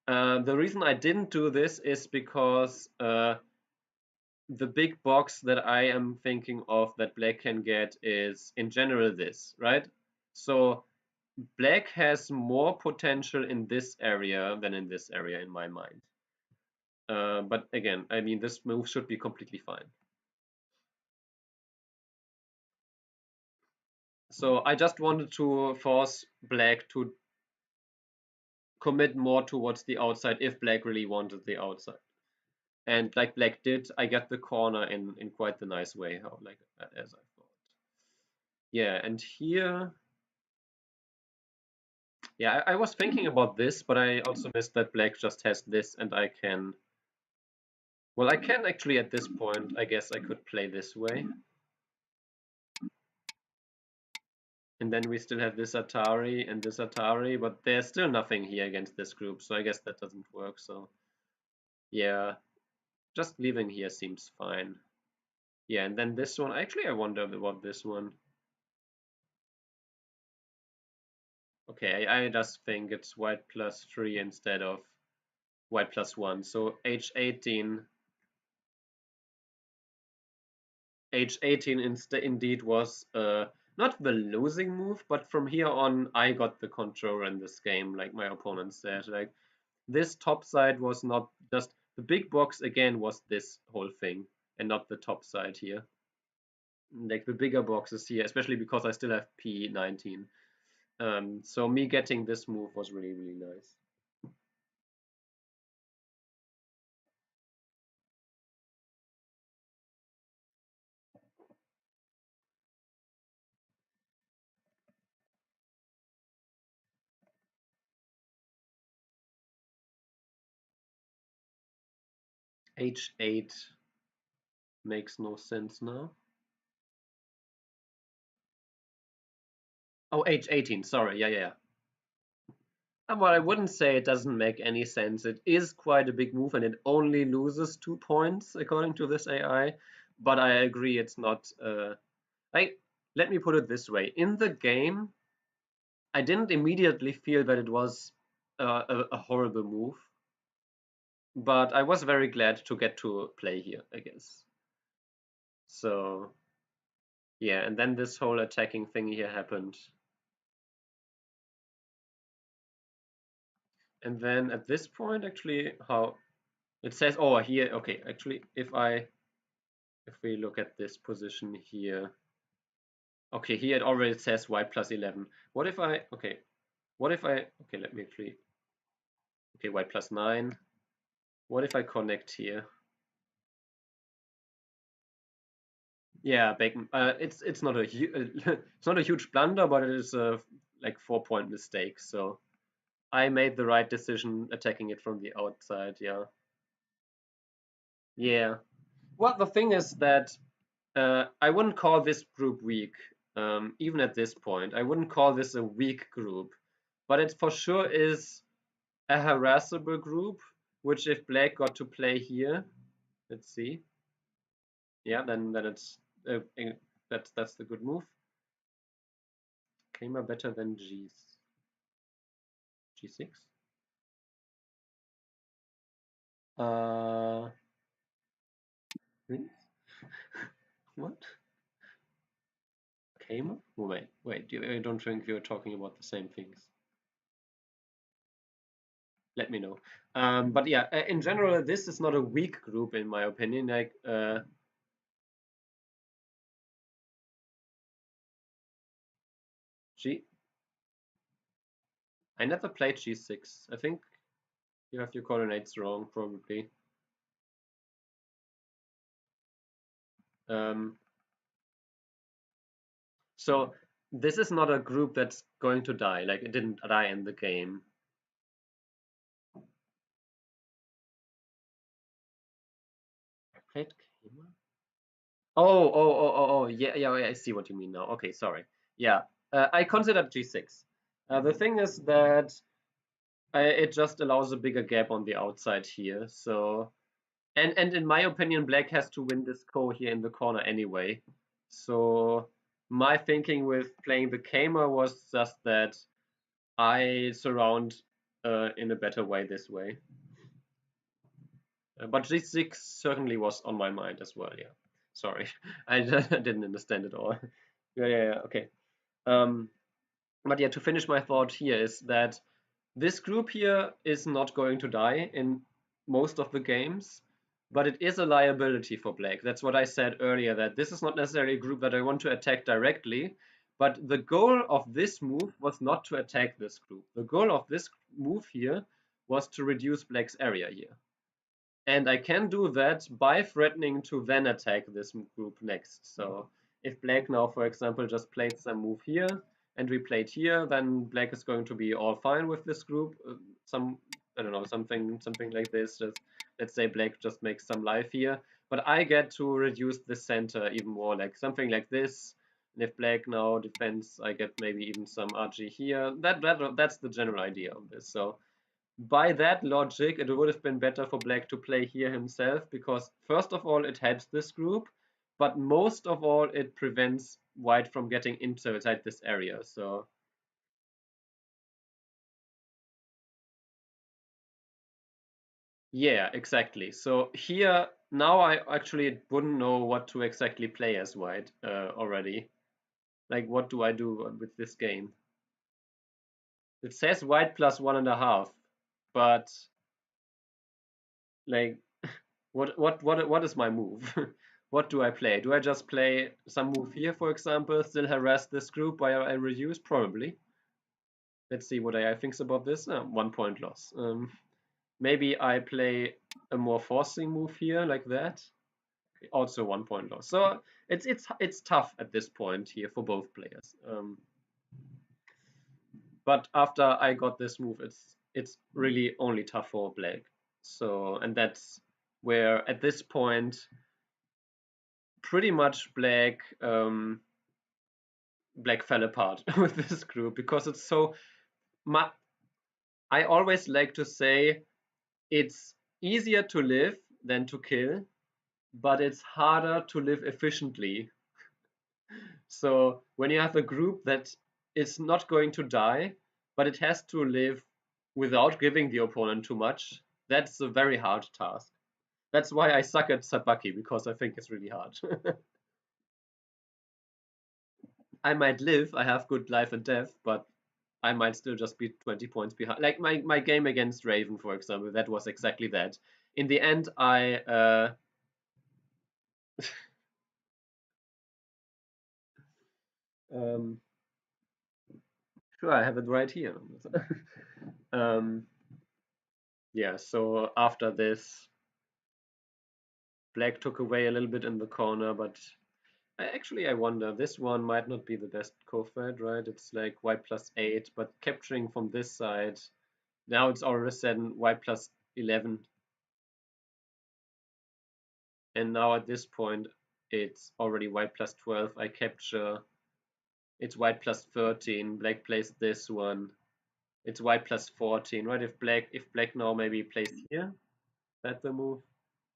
The reason I didn't do this is because the big box that I am thinking of that black can get is in general this, right? So black has more potential in this area than in this area in my mind. But again, I mean, this move should be completely fine. So I just wanted to force black to commit more towards the outside if black really wanted the outside. And like black did, I get the corner in quite the nice way, how like as I thought. Yeah, and here, yeah, I was thinking about this, but I also missed that black just has this and I can, well, I can actually at this point, I guess I could play this way. And then we still have this Atari and this Atari, but there's still nothing here against this group, so I guess that doesn't work. So yeah, just leaving here seems fine. Yeah, and then this one, actually I wonder about this one. Okay, I just think it's white +3 instead of white +1. So H18 indeed was not the losing move, but from here on I got the control in this game, like my opponent said. Like this top side was not just the big box again was this whole thing and not the top side here. Like the bigger boxes here, especially because I still have P19. So me getting this move was really, really nice. H8 makes no sense now. Oh, H18, sorry, yeah, yeah, yeah. Well, I wouldn't say it doesn't make any sense. It is quite a big move, and it only loses 2 points according to this AI. But I agree, it's not. I Let me put it this way: in the game, I didn't immediately feel that it was a horrible move, but I was very glad to get to play here, I guess. So yeah, and then this whole attacking thing here happened. And then at this point, actually, how it says, oh, here, okay, actually, if we look at this position here, okay, here it already says white plus 11. What if I, okay, okay, let me actually, okay, white plus 9. What if I connect here? Yeah, bacon. It's not a it's not a huge blunder, but it is a like 4 point mistake. So I made the right decision attacking it from the outside. Yeah, yeah. Well, the thing is that I wouldn't call this group weak, even at this point. I wouldn't call this a weak group, but it for sure is a harassable group. Which if Black got to play here, let's see. Yeah, then it's that's the good move. Came a better than G6. Uh, hmm? What? Came? Oh, wait. I don't think we are talking about the same things. Let me know. But yeah, in general, this is not a weak group in my opinion. Like, G. I never played G6. I think you have your coordinates wrong, probably. Um, so this is not a group that's going to die. Like, it didn't die in the game. I played Kema? Yeah, I see what you mean now. Okay, sorry. Yeah, I considered G6. The thing is that it just allows a bigger gap on the outside here. So, and in my opinion, Black has to win this ko here in the corner anyway. So, my thinking with playing the Kamer was just that I surround in a better way this way. But G6 certainly was on my mind as well. Yeah, sorry, I didn't understand it all. Yeah, okay. Um, but yeah, to finish my thought here is that this group here is not going to die in most of the games, but it is a liability for Black. That's what I said earlier, that this is not necessarily a group that I want to attack directly, but the goal of this move was not to attack this group. The goal of this move here was to reduce Black's area here. And I can do that by threatening to then attack this group next. So if Black now, for example, just played some move here and we played here, then Black is going to be all fine with this group. I don't know, something like this. Just let's say Black just makes some life here, but I get to reduce the center even more, like something like this. And if Black now defends, I get maybe even some RG here. That's the general idea of this. So by that logic, it would have been better for Black to play here himself because, first of all, it helps this group, but most of all, it prevents White from getting inside this area. So, yeah, exactly. So, here, now I actually wouldn't know what to exactly play as White already. Like, what do I do with this game? It says White plus 1.5, but like what is my move? What do I play? Do I just play some move here, for example, still harass this group while I reduce? Probably. Let's see what AI thinks about this. 1 point loss. Maybe I play a more forcing move here like that. Also 1 point loss. So it's tough at this point here for both players. But after I got this move, it's really only tough for Black. So and that's where at this point pretty much Black fell apart with this group because it's so I always like to say it's easier to live than to kill, but it's harder to live efficiently. So when you have a group that is not going to die, but it has to live without giving the opponent too much, that's a very hard task. That's why I suck at Sabaki, because I think it's really hard. I might live, I have good life and death, but I might still just be 20 points behind. Like my game against Raven, for example, that was exactly that. In the end, um, sure, I have it right here. um, yeah, so after this, Black took away a little bit in the corner, but I wonder, this one might not be the best co-fight, right? It's like white +8, but capturing from this side, now it's all of a sudden white +11. And now at this point, it's already white +12. I capture, it's white +13. Black plays this one. It's white +14, right? If black now maybe plays here, that's the move.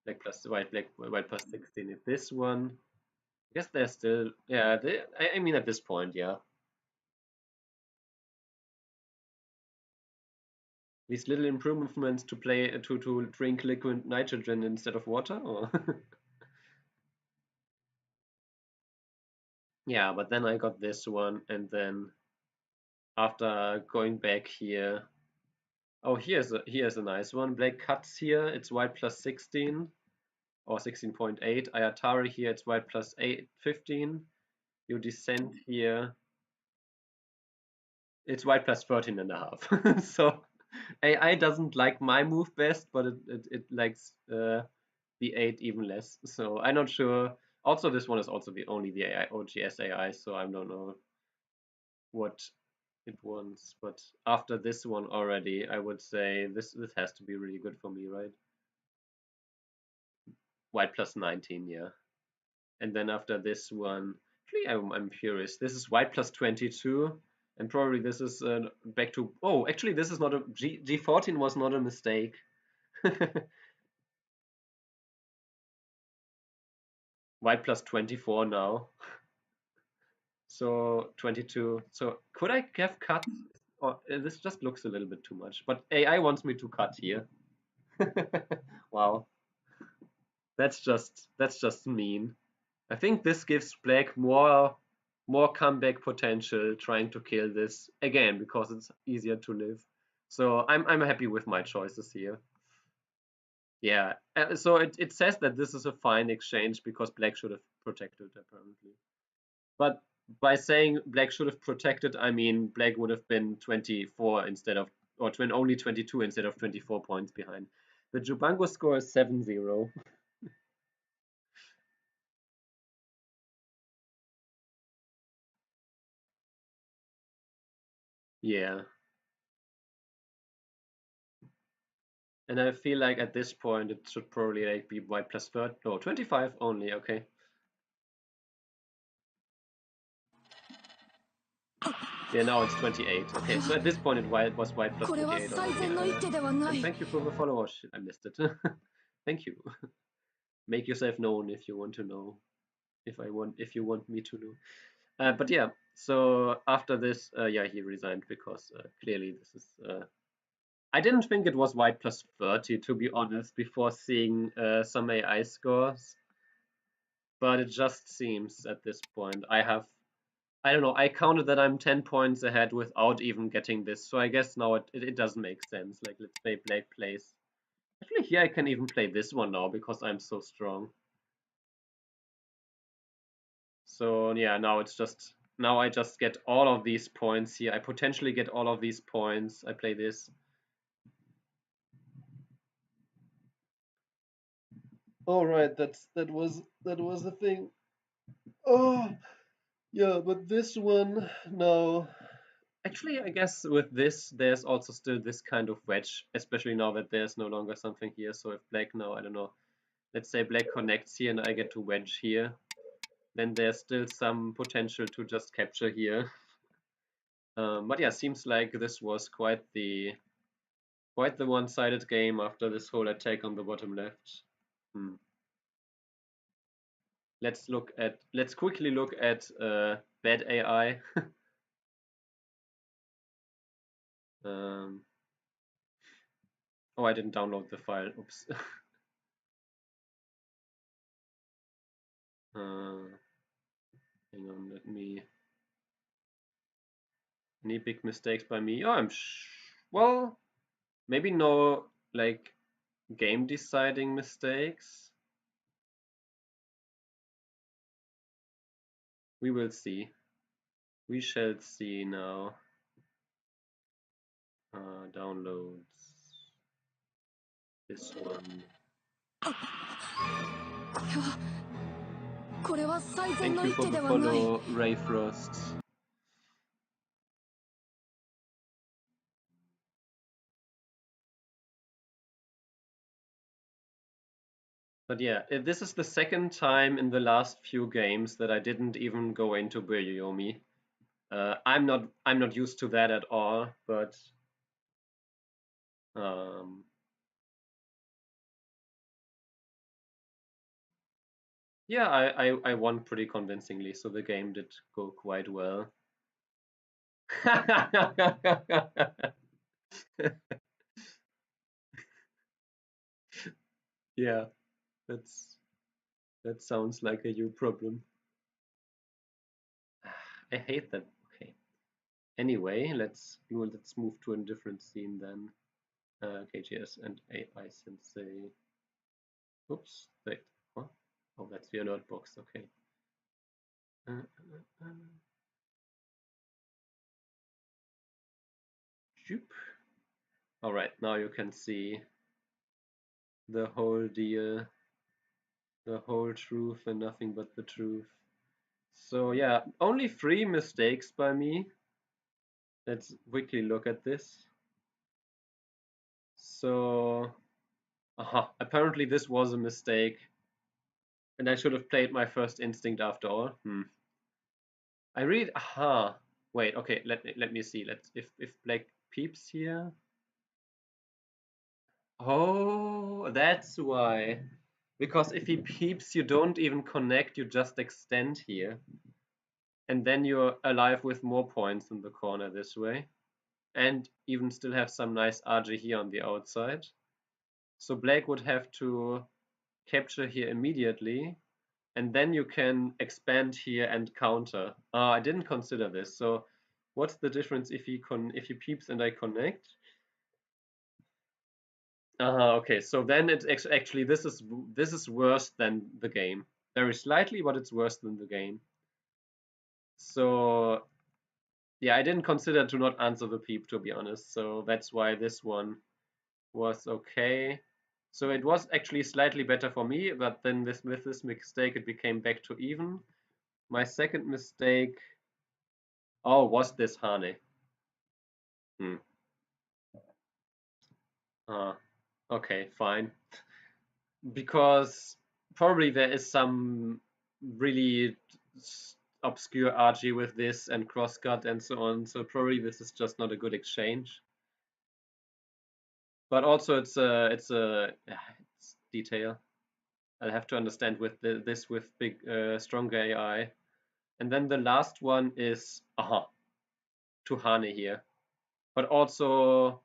White +16. If this one, I guess they're still, yeah. I mean at this point, yeah. These little improvements to play to drink liquid nitrogen instead of water, or yeah. But then I got this one, and then after going back here, oh, here's a nice one. Black cuts here. It's white +16 or 16.8. Ayatari here. It's white +8, 15. You descend here. It's white +13 and a half. So AI doesn't like my move best, but it likes the 8 even less. So I'm not sure. Also, this one is also only the AI OGS AI, so I don't know what it wants. But after this one already, I would say this has to be really good for me, right? White +19, yeah. And then after this one, actually, I'm curious. This is white +22, and probably this is back to. Oh, actually, this is not a G14 was not a mistake. White +24 now. So 22. So could I have cut? Or this just looks a little bit too much. But AI wants me to cut here. Wow, that's just mean. I think this gives Black more comeback potential trying to kill this again because it's easier to live. So I'm happy with my choices here. Yeah. So it says that this is a fine exchange because Black should have protected apparently. But by saying Black should have protected, I mean Black would have been 24 instead of, or only 22 instead of 24 points behind. The Jubango score is 7-0. Yeah. And I feel like at this point it should probably like be white +30, no, 25 only, okay. Yeah, now it's 28. Okay, so at this point it was white +28 already. And thank you for the follow. Oh, shit, I missed it. Thank you. Make yourself known if you want to know. If you want me to know. But yeah, so after this, yeah, he resigned because clearly this is. I didn't think it was white +30 to be honest before seeing some AI scores, but it just seems at this point I don't know. I counted that I'm 10 points ahead without even getting this, so I guess now it doesn't make sense. Like let's say Black plays. Actually, here I can even play this one now because I'm so strong. So yeah, now I just get all of these points here. I potentially get all of these points. I play this. All right, that was the thing. Oh yeah, but this one now. Actually, I guess with this, there's also still this kind of wedge, especially now that there's no longer something here. So if Black now, I don't know, let's say Black connects here and I get to wedge here, then there's still some potential to just capture here. But yeah, seems like this was quite the Quite the one-sided game after this whole attack on the bottom left. Let's quickly look at bad AI. Oh, I didn't download the file. Oops. Hang on, let me. Any big mistakes by me? Oh, well, maybe no like game deciding mistakes. We will see. We shall see now. Downloads. This one. Thank you for the follow, Ray Frost. But yeah, this is the second time in the last few games that I didn't even go into Byoyomi. I'm not used to that at all, but yeah, I won pretty convincingly, so the game did go quite well. Yeah, that sounds like a you problem. I hate that. Okay. Anyway, let's move to a different scene then. KGS and AI Sensei. Oops, wait. What? Oh, that's the alert box. Okay. Shoop. All right, now you can see the whole deal, the whole truth and nothing but the truth. So yeah, only 3 mistakes by me. Let's quickly look at this. So, apparently this was a mistake, and I should have played my first instinct after all. I read. Wait. Okay. Let me see. Let's if Black peeps here. Oh, that's why. Because if he peeps, you don't even connect. You just extend here, and then you're alive with more points in the corner this way, and even still have some nice RG here on the outside. So Blake would have to capture here immediately, and then you can expand here and counter. I didn't consider this. So what's the difference if he peeps and I connect? Okay, so then it's actually this is worse than the game. Very slightly, but it's worse than the game. So yeah, I didn't consider to not answer the peep, to be honest. So that's why this one was okay. So it was actually slightly better for me, but then with this mistake it became back to even. My second mistake, was this Hane. Okay, fine. Because probably there is some really obscure RG with this and crosscut and so on, so probably this is just not a good exchange. But also it's detail. I'll have to understand with this with big stronger AI. And then the last one is to Hane here. But also,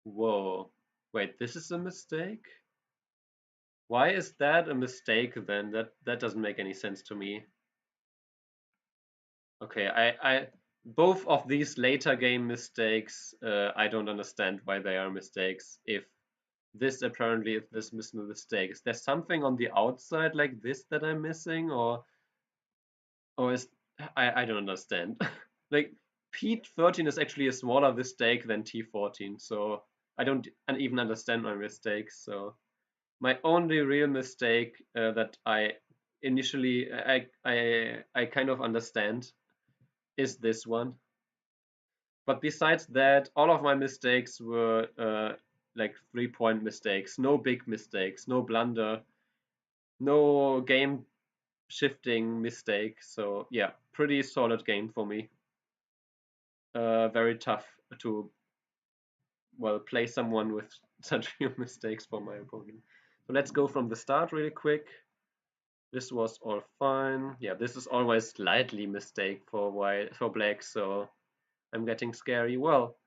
whoa, wait, this is a mistake? Why is that a mistake then? That doesn't make any sense to me. Okay, I both of these later game mistakes, I don't understand why they are mistakes. If this apparently is this mistake, is there something on the outside like this that I'm missing, or is I don't understand. Like P13 is actually a smaller mistake than T14, so I don't even understand my mistakes. So my only real mistake that I initially I kind of understand is this one. But besides that, all of my mistakes were like 3-point mistakes, no big mistakes, no blunder, no game shifting mistake. So yeah, pretty solid game for me. Very tough to well, play someone with such few mistakes for my opponent. So let's go from the start really quick. This was all fine. Yeah, this is always slightly mistake for black, so I'm getting scary. Well,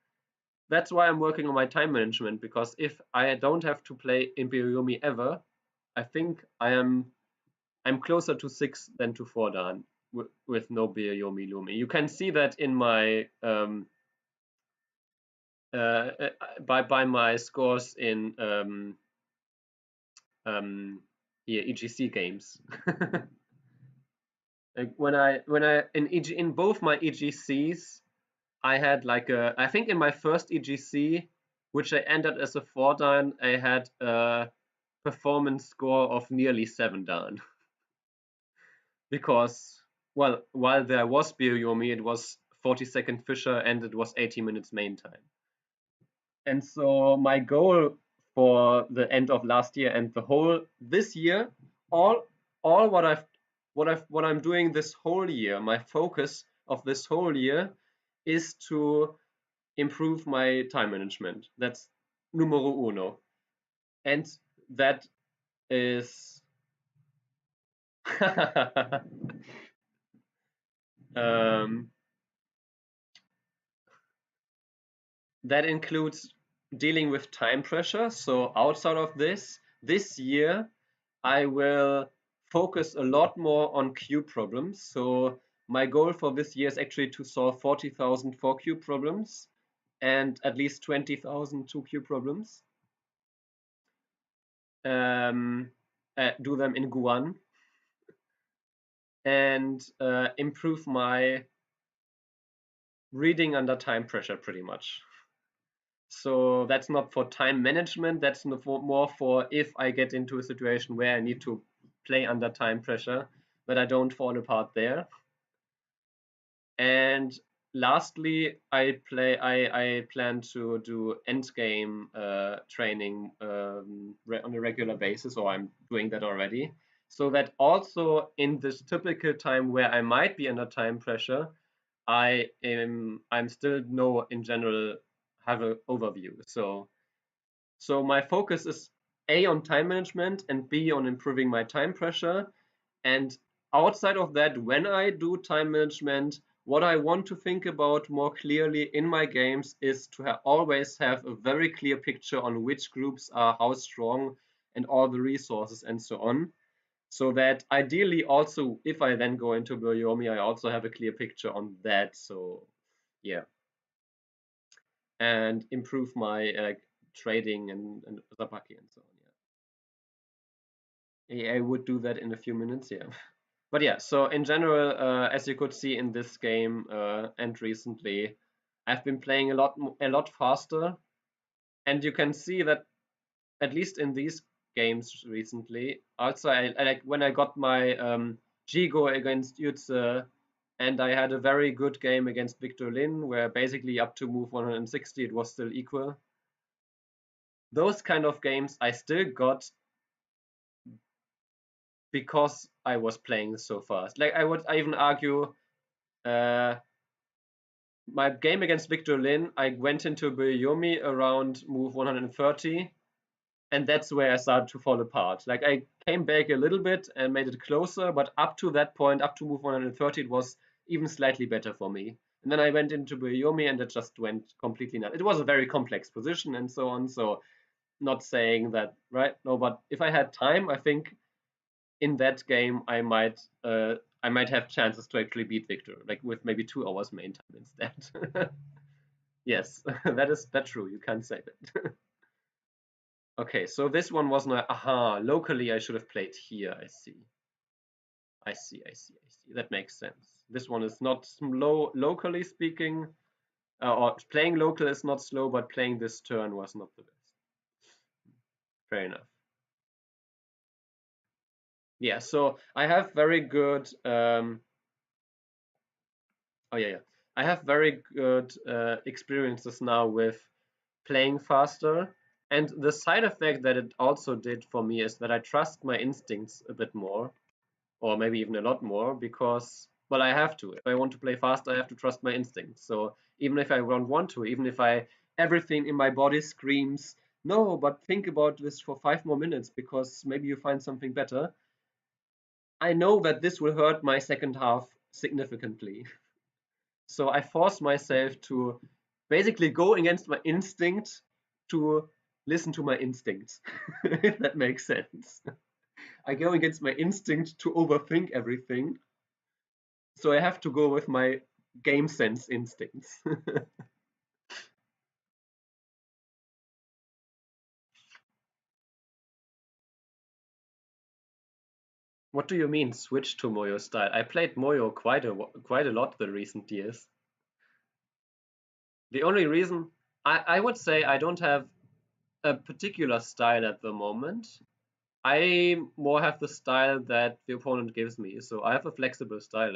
that's why I'm working on my time management, because if I don't have to play Imperiumi ever, I think I'm closer to 6 than to 4 Dan with no Imperiumi Lumi. You can see that in my by my scores in yeah, EGC games. Like when I in both my EGCs, I had like I think in my first EGC, which I entered as a 4 Dan, I had a performance score of nearly 7 Dan. Because, well, while there was Bioyomi, it was 40-second Fisher and it was 80 minutes main time. And so my goal for the end of last year and the whole this year, all what I'm doing this whole year, my focus of this whole year is to improve my time management. That's numero uno. And that is um, that includes dealing with time pressure. So outside of this year, I will focus a lot more on cube problems. So my goal for this year is actually to solve 40,000 4-cube problems and at least 20,000 2-cube problems. Do them in Guan and improve my reading under time pressure pretty much. So that's not for time management, that's more for if I get into a situation where I need to play under time pressure, that I don't fall apart there. And lastly, I plan to do endgame training on a regular basis, or I'm doing that already. So that also in this typical time where I might be under time pressure, I'm still know in general have an overview. So my focus is A on time management and B on improving my time pressure. And outside of that, when I do time management, what I want to think about more clearly in my games is to always have a very clear picture on which groups are how strong and all the resources and so on. So that ideally also, if I then go into Byoyomi, I also have a clear picture on that. So yeah, and improve my trading and Zapaki and so on. Yeah, I would do that in a few minutes. Yeah. But yeah, so in general, as you could see in this game and recently, I've been playing a lot faster, and you can see that at least in these games recently. Also, I like when I got my Jigo against Yutze, and I had a very good game against Victor Lin, where basically up to move 160 it was still equal. Those kind of games I still got because I was playing so fast. Like I even argue. Uh, my game against Victor Lin, I went into Byoyomi around move 130, and that's where I started to fall apart. Like I came back a little bit and made it closer, but up to that point, up to move 130, it was even slightly better for me. And then I went into Byoyomi and it just went completely nuts. It was a very complex position and so on, so not saying that, right? No, but if I had time, I think in that game I might have chances to actually beat Victor, like with maybe 2 hours main time instead. Yes, that's true. You can't say that. Okay, so this one was not. Aha, locally I should have played here. I see. I see. I see. I see. That makes sense. This one is not slow locally speaking, or playing local is not slow, but playing this turn was not the best. Fair enough. Yeah, so I have very good. Oh yeah, yeah. I have very good experiences now with playing faster. And the side effect that it also did for me is that I trust my instincts a bit more, or maybe even a lot more, because, well, I have to. If I want to play fast, I have to trust my instincts. So even if I don't want to, even if I everything in my body screams, no, but think about this for 5 more minutes because maybe you find something better. I know that this will hurt my second half significantly. So I force myself to basically go against my instinct to listen to my instincts, if that makes sense. I go against my instinct to overthink everything. So I have to go with my game sense instincts. What do you mean switch to Moyo style? I played Moyo quite a lot the recent years. The only reason I would say I don't have a particular style at the moment. I more have the style that the opponent gives me. So I have a flexible style,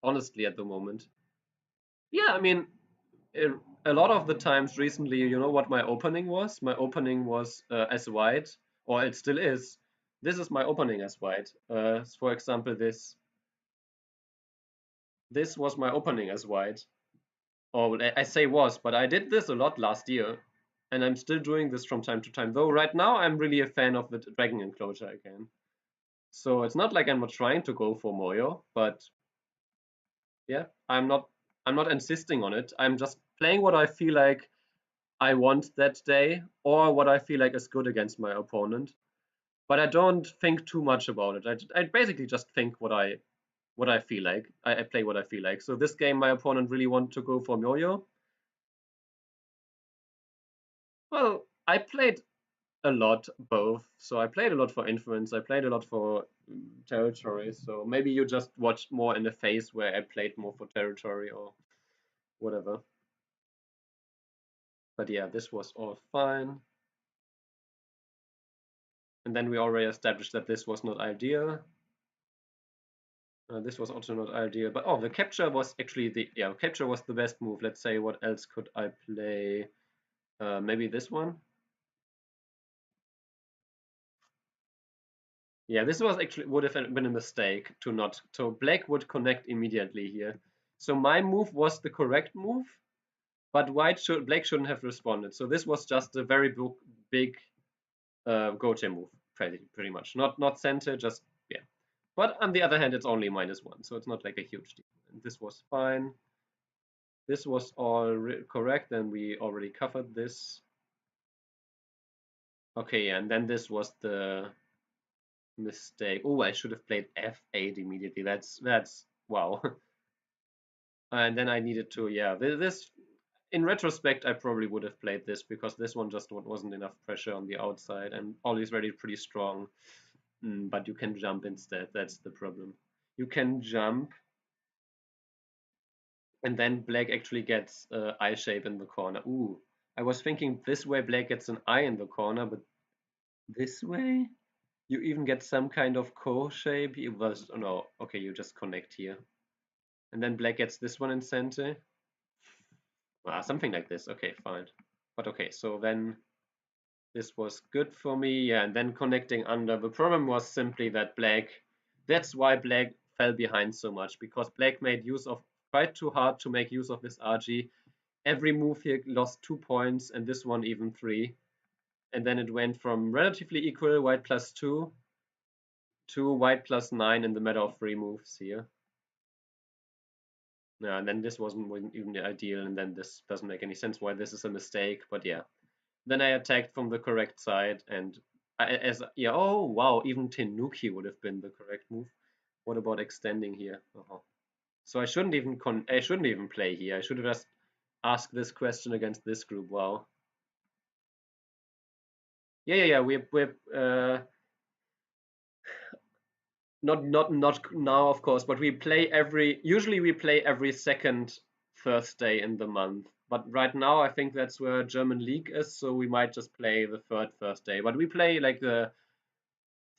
honestly, at the moment. Yeah, I mean, it, a lot of the times recently, you know what my opening was? My opening was as white, or it still is. This is my opening as white. For example, this was my opening as white. Or I say was, but I did this a lot last year, and I'm still doing this from time to time. Though right now I'm really a fan of the dragon enclosure again. So it's not like I'm not trying to go for Moyo, but yeah, I'm not insisting on it. I'm just playing what I feel like I want that day, or what I feel like is good against my opponent. But I don't think too much about it. I basically just think what I feel like. I play what I feel like. So this game, my opponent really wanted to go for Moyo. Well, I played a lot both. So I played a lot for influence. I played a lot for territory. So maybe you just watched more in the phase where I played more for territory or whatever. But yeah, this was all fine. And then we already established that this was not ideal. This was also not ideal. But oh, the capture was actually capture was the best move. Let's say what else could I play? Maybe this one. Yeah, this was actually would have been a mistake to not. So black would connect immediately here. So my move was the correct move, but black shouldn't have responded. So this was just a very big go-to move, pretty much. Not center, just yeah. But on the other hand, it's only -1, so it's not like a huge deal. And this was fine. This was all correct, and we already covered this. Okay, and then this was the mistake. Oh, I should have played f8 immediately. That's wow. And then I needed to, yeah, this in retrospect, I probably would have played this because this one just wasn't enough pressure on the outside, and Ollie's already pretty strong. But you can jump instead. That's the problem. You can jump, and then black actually gets eye shape in the corner. Ooh, I was thinking this way black gets an eye in the corner, but this way you even get some kind of co shape. It was oh no, okay, you just connect here, and then black gets this one in center. Something like this. Okay, fine. But okay, so then this was good for me. Yeah, and then connecting under. The problem was simply that black. That's why black fell behind so much because black made use of tried too hard to make use of this RG. Every move here lost 2 points, and this one even 3. And then it went from relatively equal white +2 to white +9 in the matter of 3 moves here. Yeah, and then this wasn't even the ideal, and then this doesn't make any sense why this is a mistake. But yeah, then I attacked from the correct side, and oh wow, even Tenuki would have been the correct move. What about extending here? So I shouldn't even play here. I should have just asked this question against this group. Wow. Yeah. We're not now, of course, but usually we play every second Thursday in the month. But right now I think that's where German League is, so we might just play the third Thursday. But we play like the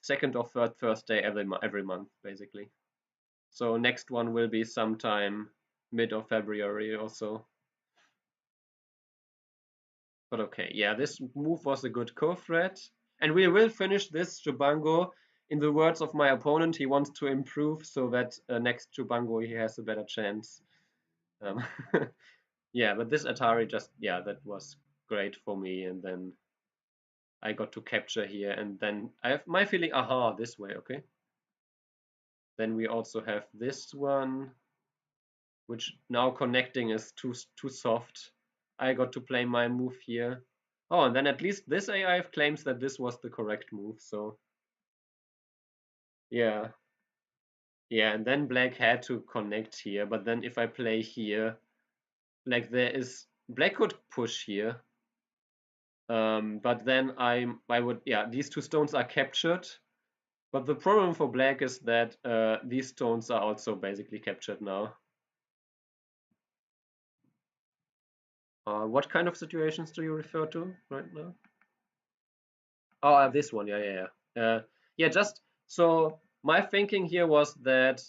second or third Thursday every month basically. So next one will be sometime mid of February or so. But okay, yeah, this move was a good co-threat. And we will finish this Jubango. In the words of my opponent, he wants to improve so that next Jubango he has a better chance. Um, yeah, but this Atari just, yeah, that was great for me, and then I got to capture here, and then I have my feeling, aha, this way, okay. Then we also have this one, which now connecting is too soft. I got to play my move here. Oh, and then at least this AI claims that this was the correct move, so yeah. Yeah, and then black had to connect here, but then if I play here, like black could push here, but then I would, yeah, these two stones are captured, but the problem for black is that these stones are also basically captured now. What kind of situations do you refer to right now? Oh, this one, yeah. Just so my thinking here was that,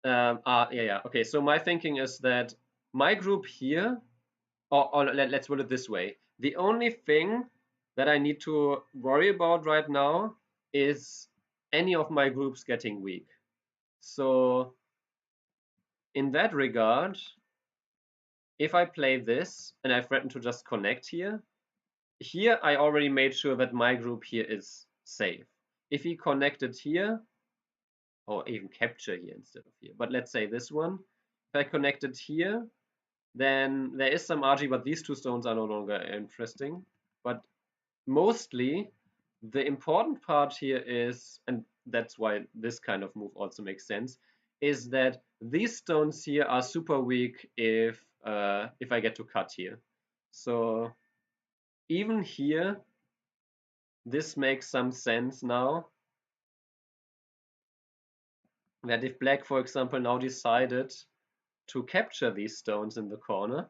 okay. So my thinking is that my group here, or let's put it this way: the only thing that I need to worry about right now is any of my groups getting weak. So in that regard, if I play this and I threaten to just connect here I already made sure that my group here is safe. If he connected here, or even capture here instead of here, but let's say this one, if I connected here, then there is some RG, but these two stones are no longer interesting. But mostly, the important part here is, and that's why this kind of move also makes sense, is that these stones here are super weak if I get to cut here. So even here, this makes some sense now. That if black, for example, now decided to capture these stones in the corner,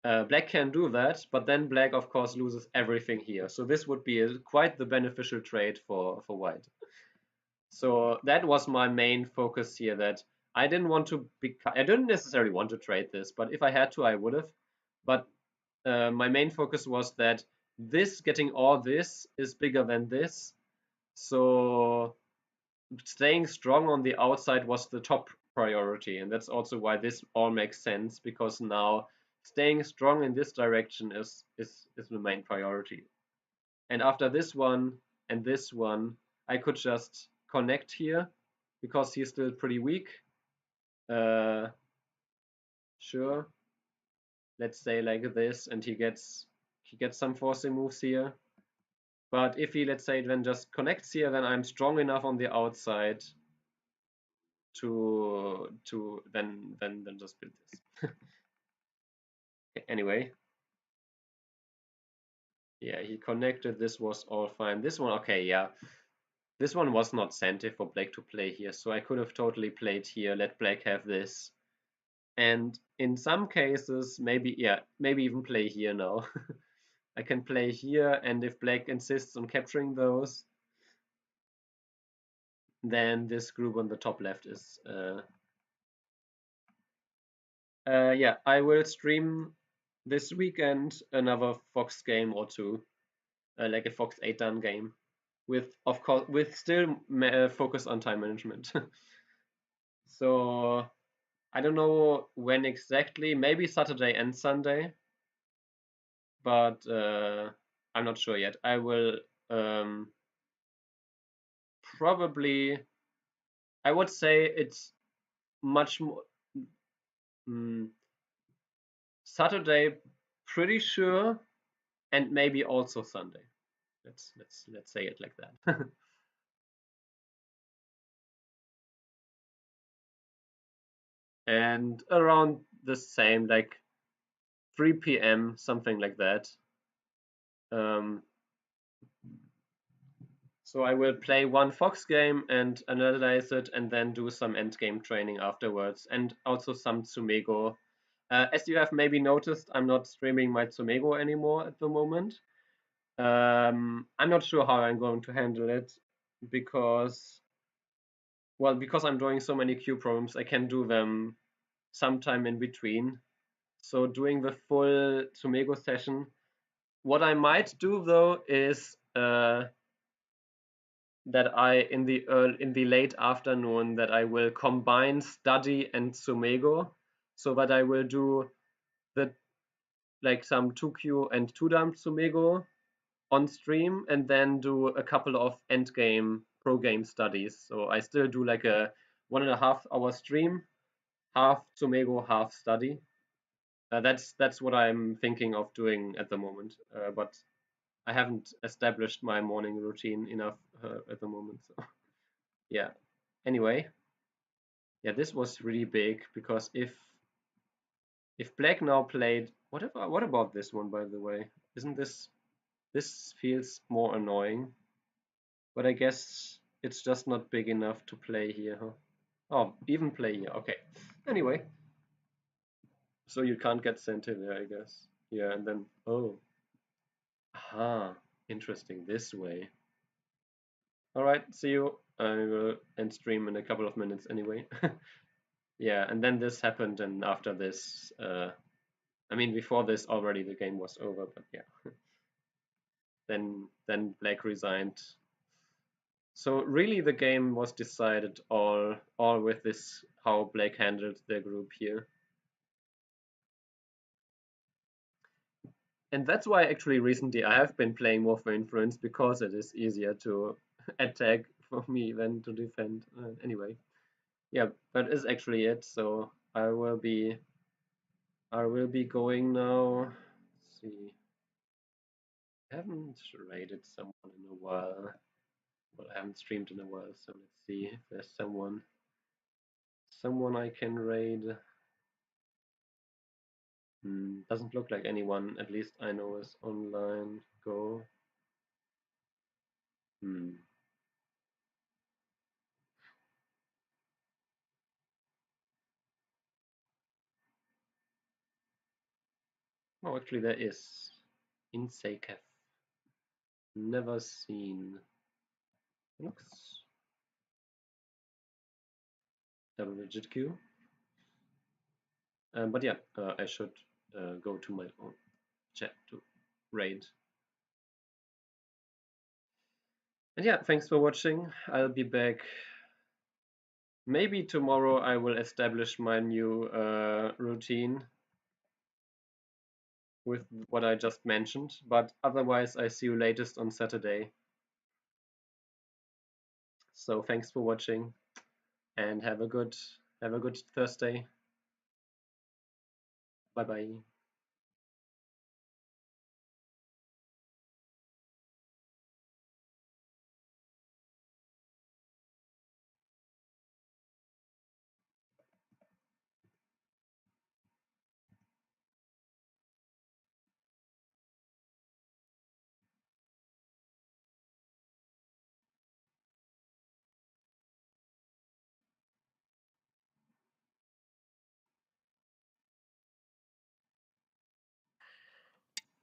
black can do that, but then black, of course, loses everything here. So this would be quite the beneficial trade for white. So that was my main focus here, that I didn't want to I didn't necessarily want to trade this, but if I had to, I would have. But my main focus was that this, getting all this, is bigger than this. So staying strong on the outside was the top priority, and that's also why this all makes sense, because now staying strong in this direction is the main priority. And after this one and this one, I could just connect here because he's still pretty weak. Sure, let's say like this, and he gets some forcing moves here. But if he, let's say, then just connects here, then I'm strong enough on the outside to then just build this. Anyway, yeah, he connected. This was all fine. This one, okay, yeah. This one was not scented for black to play here, so I could have totally played here, let black have this. And in some cases, maybe, yeah, maybe even play here now. I can play here, and if black insists on capturing those, then this group on the top left is yeah, I will stream this weekend another Fox game or two, like a Fox 8 done game, with, of course, with still focus on time management. So I don't know when exactly, maybe Saturday and Sunday, but I'm not sure yet. I will probably, I would say it's much more Saturday, pretty sure, and maybe also Sunday. Let's say it like that. And around the same, like 3 p.m., something like that. Um, so I will play one Fox game and analyze it, and then do some endgame training afterwards, and also some Tsumego. As you have maybe noticed, I'm not streaming my Tsumego anymore at the moment. I'm not sure how I'm going to handle it, because, well, because I'm doing so many Q problems, I can do them sometime in between. So doing the full Tsumego session. What I might do though is that in the late afternoon, that I will combine study and Tsumego, so that I will do the like some 2Q and 2-dump Sumego on stream, and then do a couple of end game pro game studies. So I still do like a 1.5 hour stream, half Sumego, half study. That's what I'm thinking of doing at the moment. But I haven't established my morning routine enough at the moment. So yeah. Anyway, yeah, this was really big because if Black now played what about this one, by the way? Isn't this feels more annoying? But I guess it's just not big enough to play here, huh? Oh, even play here. Okay. Anyway, so you can't get sent here, I guess. Yeah, and then oh, aha, interesting. This way. All right. See you. I will end stream in a couple of minutes anyway. Yeah, and then this happened, and after this, I mean, before this already the game was over, but yeah. Then Black resigned. So really the game was decided all with this how Black handled their group here. And that's why actually recently I have been playing more for influence, because it is easier to attack for me than to defend. Anyway, yeah, that is actually it. So I will be going now. Let's see. I haven't raided someone in a while. Well, I haven't streamed in a while, so let's see if there's someone I can raid. Doesn't look like anyone, at least I know, is online. Go. Hmm. Oh, actually there is. Insaketh. Never seen. Looks double digit Q. But yeah, I should go to my own chat to raid. And yeah, thanks for watching. I'll be back. Maybe tomorrow I will establish my new routine with what I just mentioned, but otherwise I see you latest on Saturday. So thanks for watching and have a good Thursday. Bye bye.